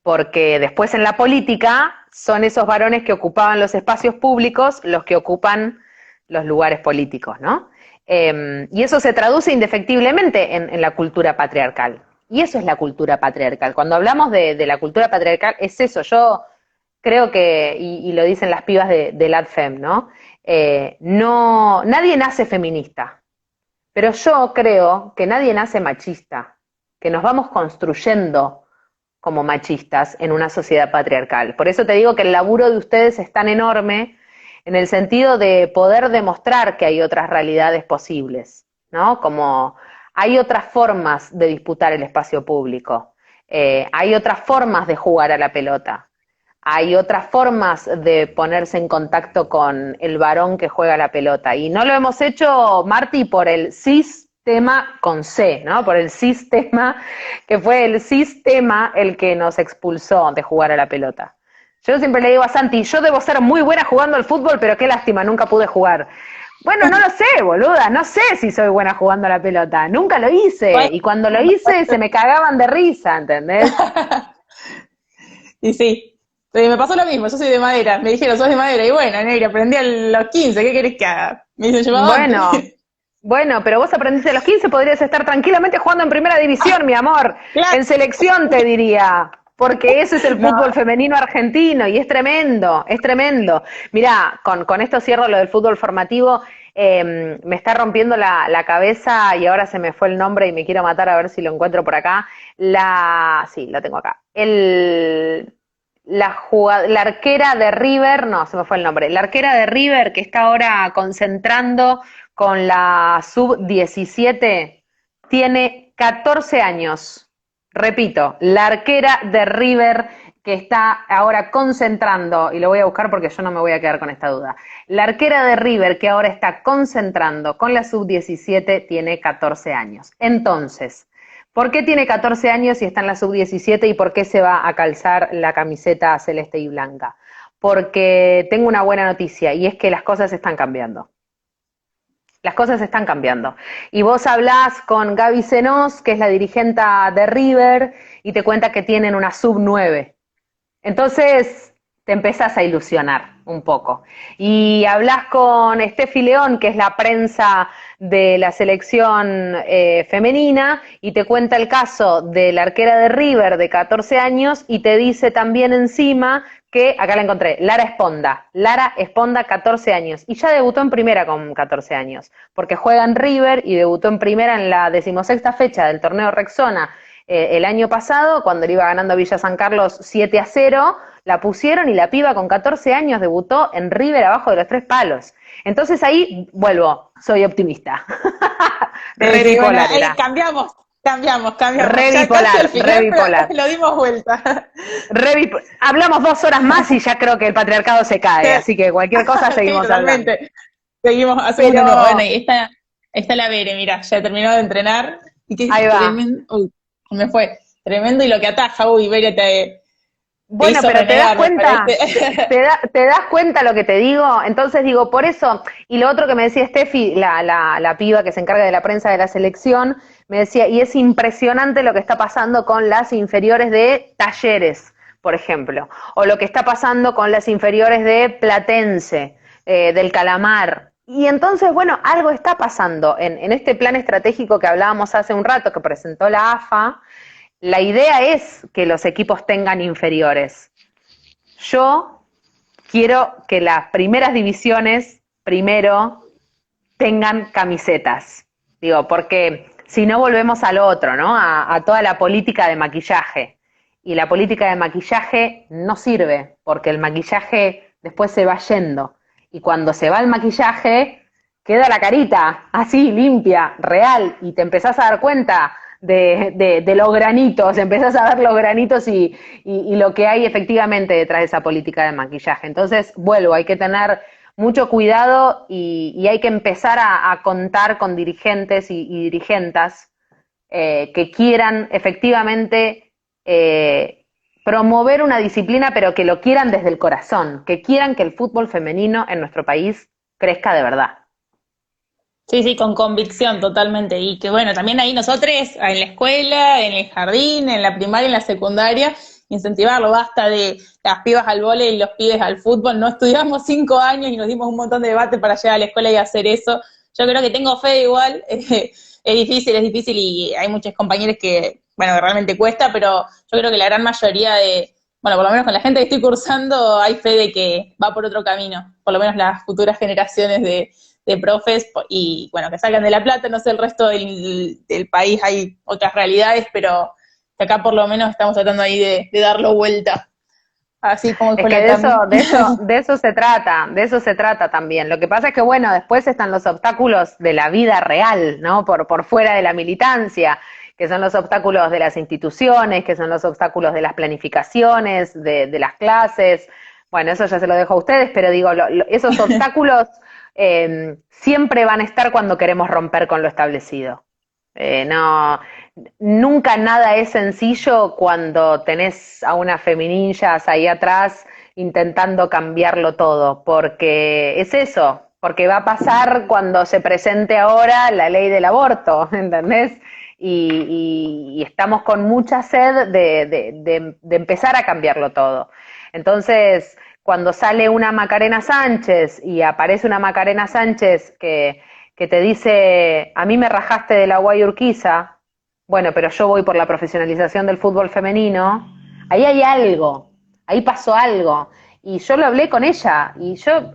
porque después en la política son esos varones que ocupaban los espacios públicos los que ocupan los lugares políticos, ¿no? Y eso se traduce indefectiblemente en la cultura patriarcal. Y eso es la cultura patriarcal. Cuando hablamos de la cultura patriarcal, es eso. Yo creo que, y lo dicen las pibas de AdFem, ¿no? No, nadie nace feminista, pero yo creo que nadie nace machista, que nos vamos construyendo como machistas en una sociedad patriarcal. Por eso te digo que el laburo de ustedes es tan enorme en el sentido de poder demostrar que hay otras realidades posibles, ¿no? Como hay otras formas de disputar el espacio público, hay otras formas de jugar a la pelota, hay otras formas de ponerse en contacto con el varón que juega la pelota. Y no lo hemos hecho, Marti, por el sistema con C, ¿no? Por el sistema, que fue el sistema el que nos expulsó de jugar a la pelota. Yo siempre le digo a Santi, yo debo ser muy buena jugando al fútbol, pero qué lástima, nunca pude jugar. Bueno, no lo sé, boluda, no sé si soy buena jugando a la pelota, nunca lo hice, y cuando lo hice se me cagaban de risa, ¿entendés? Y sí, me pasó lo mismo, yo soy de madera, me dijeron, sos de madera, y bueno, negra, aprendí a los 15, ¿qué querés que haga? Me dicen, llevaba Bueno, antes. bueno, pero vos aprendiste a los 15, podrías estar tranquilamente jugando en primera división, mi amor, Claro, en selección te diría, porque ese es el no, fútbol femenino argentino y es tremendo, es tremendo. Mirá, con esto cierro lo del fútbol formativo, me está rompiendo la cabeza y ahora se me fue el nombre y me quiero matar a ver si lo encuentro por acá. Sí, lo tengo acá. La arquera de River, no, se me fue el nombre, la arquera de River que está ahora concentrando con la sub-17 tiene 14 años. Repito, la arquera de River que está ahora concentrando, y lo voy a buscar porque yo no me voy a quedar con esta duda. La arquera de River que ahora está concentrando con la sub-17 tiene 14 años. Entonces, ¿por qué tiene 14 años y está en la sub-17 y por qué se va a calzar la camiseta celeste y blanca? Porque tengo una buena noticia y es que las cosas están cambiando. Las cosas están cambiando. Y vos hablás con Gaby Senós, que es la dirigenta de River, y te cuenta que tienen una sub-9. Entonces te empezás a ilusionar un poco. Y hablas con Steffi León, que es la prensa de la selección femenina, y te cuenta el caso de la arquera de River de 14 años, y te dice también encima que, acá la encontré, Lara Esponda, 14 años, y ya debutó en primera con 14 años, porque juega en River y debutó en primera en la 16ª fecha del torneo Rexona el año pasado, cuando le iba ganando Villa San Carlos 7-0, la pusieron y la piba con 14 años debutó en River abajo de los 3 palos. Entonces ahí vuelvo, soy optimista. Re sí, bueno, bipolar era. cambiamos. Re Ya casi bipolar, al re final, bipolar. pero lo dimos vuelta. Hablamos 2 horas más y ya creo que el patriarcado se cae, así que cualquier cosa Sí, seguimos hablando. totalmente. Seguimos, hacemos Pero de nuevo. Bueno, y está la Bere, mira, ya terminó de entrenar. Y que ahí es va. tremendo. Uy, me fue. Tremendo y lo que ataja. Uy, Bere te Bueno, hizo pero te das renegar, me cuenta, parece. te das cuenta lo que te digo. Entonces digo, por eso, y lo otro que me decía Steffi, la piba que se encarga de la prensa de la selección, me decía, y es impresionante lo que está pasando con las inferiores de Talleres, por ejemplo, o lo que está pasando con las inferiores de Platense, del Calamar. y entonces, bueno, algo está pasando. En este plan estratégico que hablábamos hace un rato, que presentó la AFA, la idea es que los equipos tengan inferiores. Yo quiero que las primeras divisiones primero tengan camisetas. Digo, porque si no volvemos al otro, ¿no? A toda la política de maquillaje. Y la política de maquillaje no sirve, porque el maquillaje después se va yendo. Y cuando se va el maquillaje, queda la carita así, limpia, real, y te empezás a dar cuenta de los granitos, empezás a ver los granitos y lo que hay efectivamente detrás de esa política de maquillaje. Entonces, vuelvo, hay que tener mucho cuidado y hay que empezar a contar con dirigentes y dirigentas que quieran efectivamente promover una disciplina, pero que lo quieran desde el corazón, que quieran que el fútbol femenino en nuestro país crezca de verdad. Sí, sí, con convicción totalmente. Y que bueno, también ahí nosotros, en la escuela, en el jardín, en la primaria, en la secundaria, incentivarlo, basta de las pibas al vóley y los pibes al fútbol. No estudiamos 5 años y nos dimos un montón de debate para llegar a la escuela y hacer eso. Yo creo que tengo fe igual, es difícil y hay muchos compañeros que, bueno, realmente cuesta, pero yo creo que la gran mayoría de, bueno, por lo menos con la gente que estoy cursando, hay fe de que va por otro camino, por lo menos las futuras generaciones de profes y, bueno, que salgan de La Plata, no sé, el resto del país hay otras realidades, pero acá por lo menos estamos tratando ahí de darlo vuelta. Así como Es dijo que la Cami. de eso se trata también. Lo que pasa es que, bueno, después están los obstáculos de la vida real, ¿no? Por fuera de la militancia, que son los obstáculos de las instituciones, que son los obstáculos de las planificaciones, de las clases. Bueno, eso ya se lo dejo a ustedes, pero digo, esos obstáculos siempre van a estar cuando queremos romper con lo establecido. No, nunca nada es sencillo cuando tenés a unas feminillas ahí atrás intentando cambiarlo todo, porque es eso, porque va a pasar cuando se presente ahora la ley del aborto, ¿entendés? Y estamos con mucha sed de empezar a cambiarlo todo. Entonces, cuando sale una Macarena Sánchez y aparece una Macarena Sánchez que te dice, a mí me rajaste de la Guay Urquiza, bueno, pero yo voy por la profesionalización del fútbol femenino, ahí hay algo, ahí pasó algo. Y yo lo hablé con ella, y yo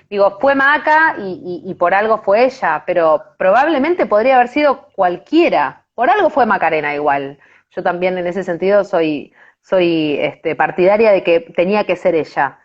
digo, fue Maca y por algo fue ella, pero probablemente podría haber sido cualquiera, por algo fue Macarena igual. Yo también en ese sentido soy partidaria de que tenía que ser ella.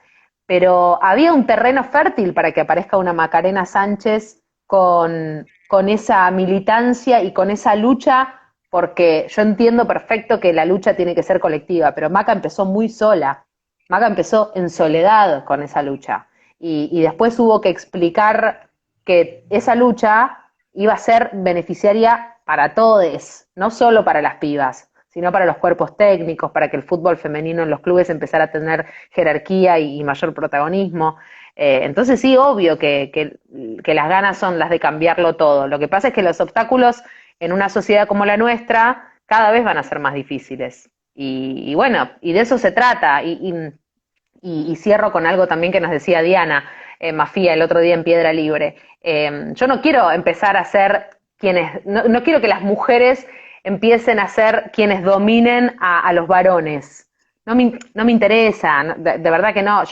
Pero había un terreno fértil para que aparezca una Macarena Sánchez con esa militancia y con esa lucha, porque yo entiendo perfecto que la lucha tiene que ser colectiva, pero Maca empezó muy sola. Maca empezó en soledad con esa lucha. Y después hubo que explicar que esa lucha iba a ser beneficiaria para todos, no solo para las pibas, sino para los cuerpos técnicos, para que el fútbol femenino en los clubes empezara a tener jerarquía y mayor protagonismo. Entonces sí, obvio que las ganas son las de cambiarlo todo. Lo que pasa es que los obstáculos en una sociedad como la nuestra cada vez van a ser más difíciles. Y bueno, y de eso se trata. Y cierro con algo también que nos decía Diana Mafía el otro día en Piedra Libre. Yo no quiero empezar a ser quienes, no quiero que las mujeres empiecen a ser quienes dominen a los varones. No me interesa, de verdad que no.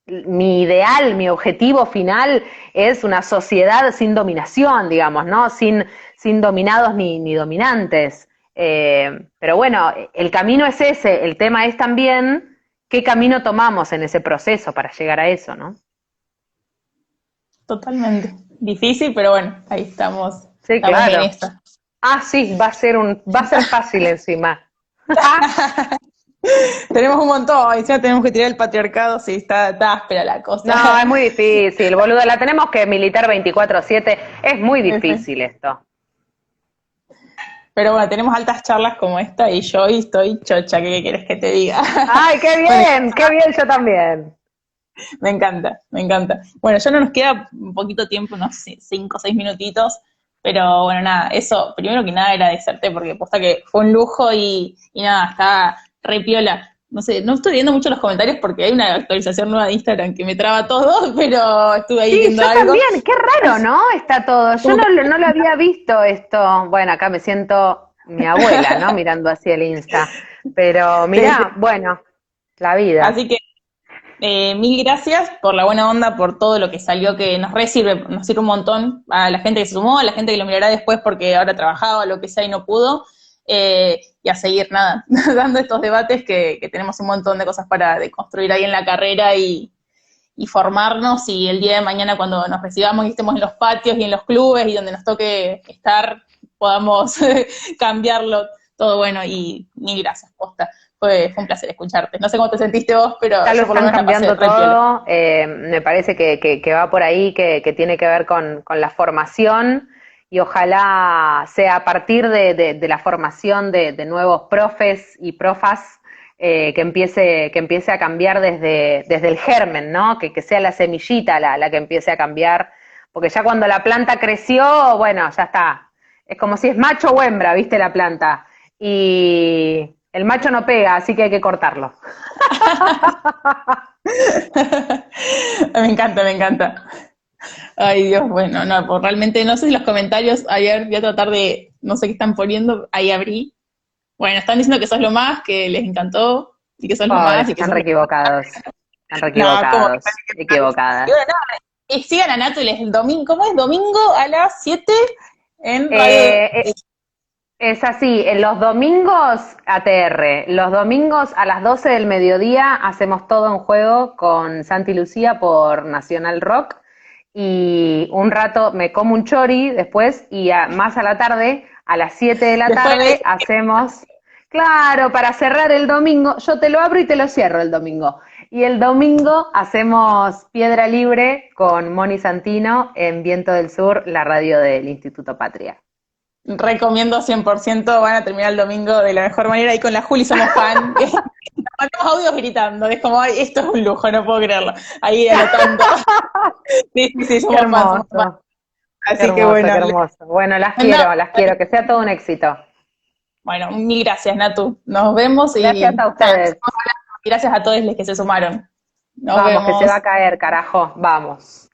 Mi ideal, mi objetivo final es una sociedad sin dominación, digamos, ¿no? Sin dominados ni dominantes. Pero bueno, el camino es ese, el tema es también qué camino tomamos en ese proceso para llegar a eso, ¿no? Totalmente. Difícil, pero bueno, ahí estamos. Sí, Estamos en claro. esto. Ah, sí, va a ser fácil encima. Tenemos un montón, encima tenemos que tirar el patriarcado, sí, está áspera la cosa. No, es muy difícil, boludo, la tenemos que militar 24/7, es muy difícil esto. Pero bueno, tenemos altas charlas como esta y yo hoy estoy chocha, ¿qué quieres que te diga? ¡Ay, Bueno, qué bien, yo también! me encanta, me encanta. Bueno, ya no nos queda un poquito tiempo, unos 5 o 6 minutitos, pero bueno, nada, eso, primero que nada agradecerte porque posta que fue un lujo y nada, está re piola. no sé, no estoy viendo mucho los comentarios porque hay una actualización nueva de Instagram que me traba todo, pero estuve ahí Sí, viendo yo algo. también, qué raro, ¿no? Está todo. Yo no lo había visto esto. Bueno, acá me siento mi abuela, ¿no? Mirando hacia el Insta. Pero Sí, sí. mirá, bueno, la vida. Así que mil gracias por la buena onda, por todo lo que salió, que nos sirve un montón a la gente que se sumó, a la gente que lo mirará después porque ahora trabajaba o lo que sea y no pudo, y a seguir, nada, dando estos debates que tenemos un montón de cosas para construir ahí en la carrera y formarnos, y el día de mañana cuando nos recibamos y estemos en los patios y en los clubes y donde nos toque estar, podamos cambiarlo todo. Bueno, y mil gracias, posta. Fue un placer escucharte. No sé cómo te sentiste vos, pero Ya lo yo por lo están menos la pasé cambiando re piola. todo. Me parece que va por ahí, que tiene que ver con la formación y ojalá sea a partir de la formación de nuevos profes y profas que empiece a cambiar desde el germen, ¿no? Que sea la semillita la que empiece a cambiar, porque ya cuando la planta creció, bueno, ya está. Es como si es macho o hembra, ¿viste? La planta. Y el macho no pega, así que hay que cortarlo. Me encanta, me encanta. Ay, Dios, bueno, no, pues realmente no sé si los comentarios ayer voy a tratar de, no sé qué están poniendo, ahí abrí. Bueno, están diciendo que sos lo más, que les encantó, y que sos lo Pobres, más, y que están sos re lo equivocados. Están re no, como que equivocados, y equivocadas. bueno, nada, y sigan a Nátules el domingo, ¿cómo es? Domingo a las 7 en Radio. Eh, eh, es así, en los domingos ATR, los domingos a las 12 del mediodía hacemos todo en juego con Santi Lucía por Nacional Rock y un rato me como un chori después y más a la tarde, a las 7 de la Después tarde hacemos, claro, para cerrar el domingo, yo te lo abro y te lo cierro el domingo. Y el domingo hacemos Piedra Libre con Moni Santino en Viento del Sur, la radio del Instituto Patria. recomiendo 100%, van a terminar el domingo de la mejor manera, y con la Juli somos fan. Mandamos audios gritando, es como, ay, esto es un lujo, no puedo creerlo. Ahí anotando. Sí, sí, sí, Qué somos fans, somos fans. hermoso, qué Así que hermoso, bueno, qué hermoso. Bueno, no, las quiero, que sea todo un éxito. bueno, mil gracias, Natu. Nos vemos Gracias y a nada, ustedes. gracias a todos los que se sumaron. Nos Vamos, que se va vemos. a caer, carajo. Vamos.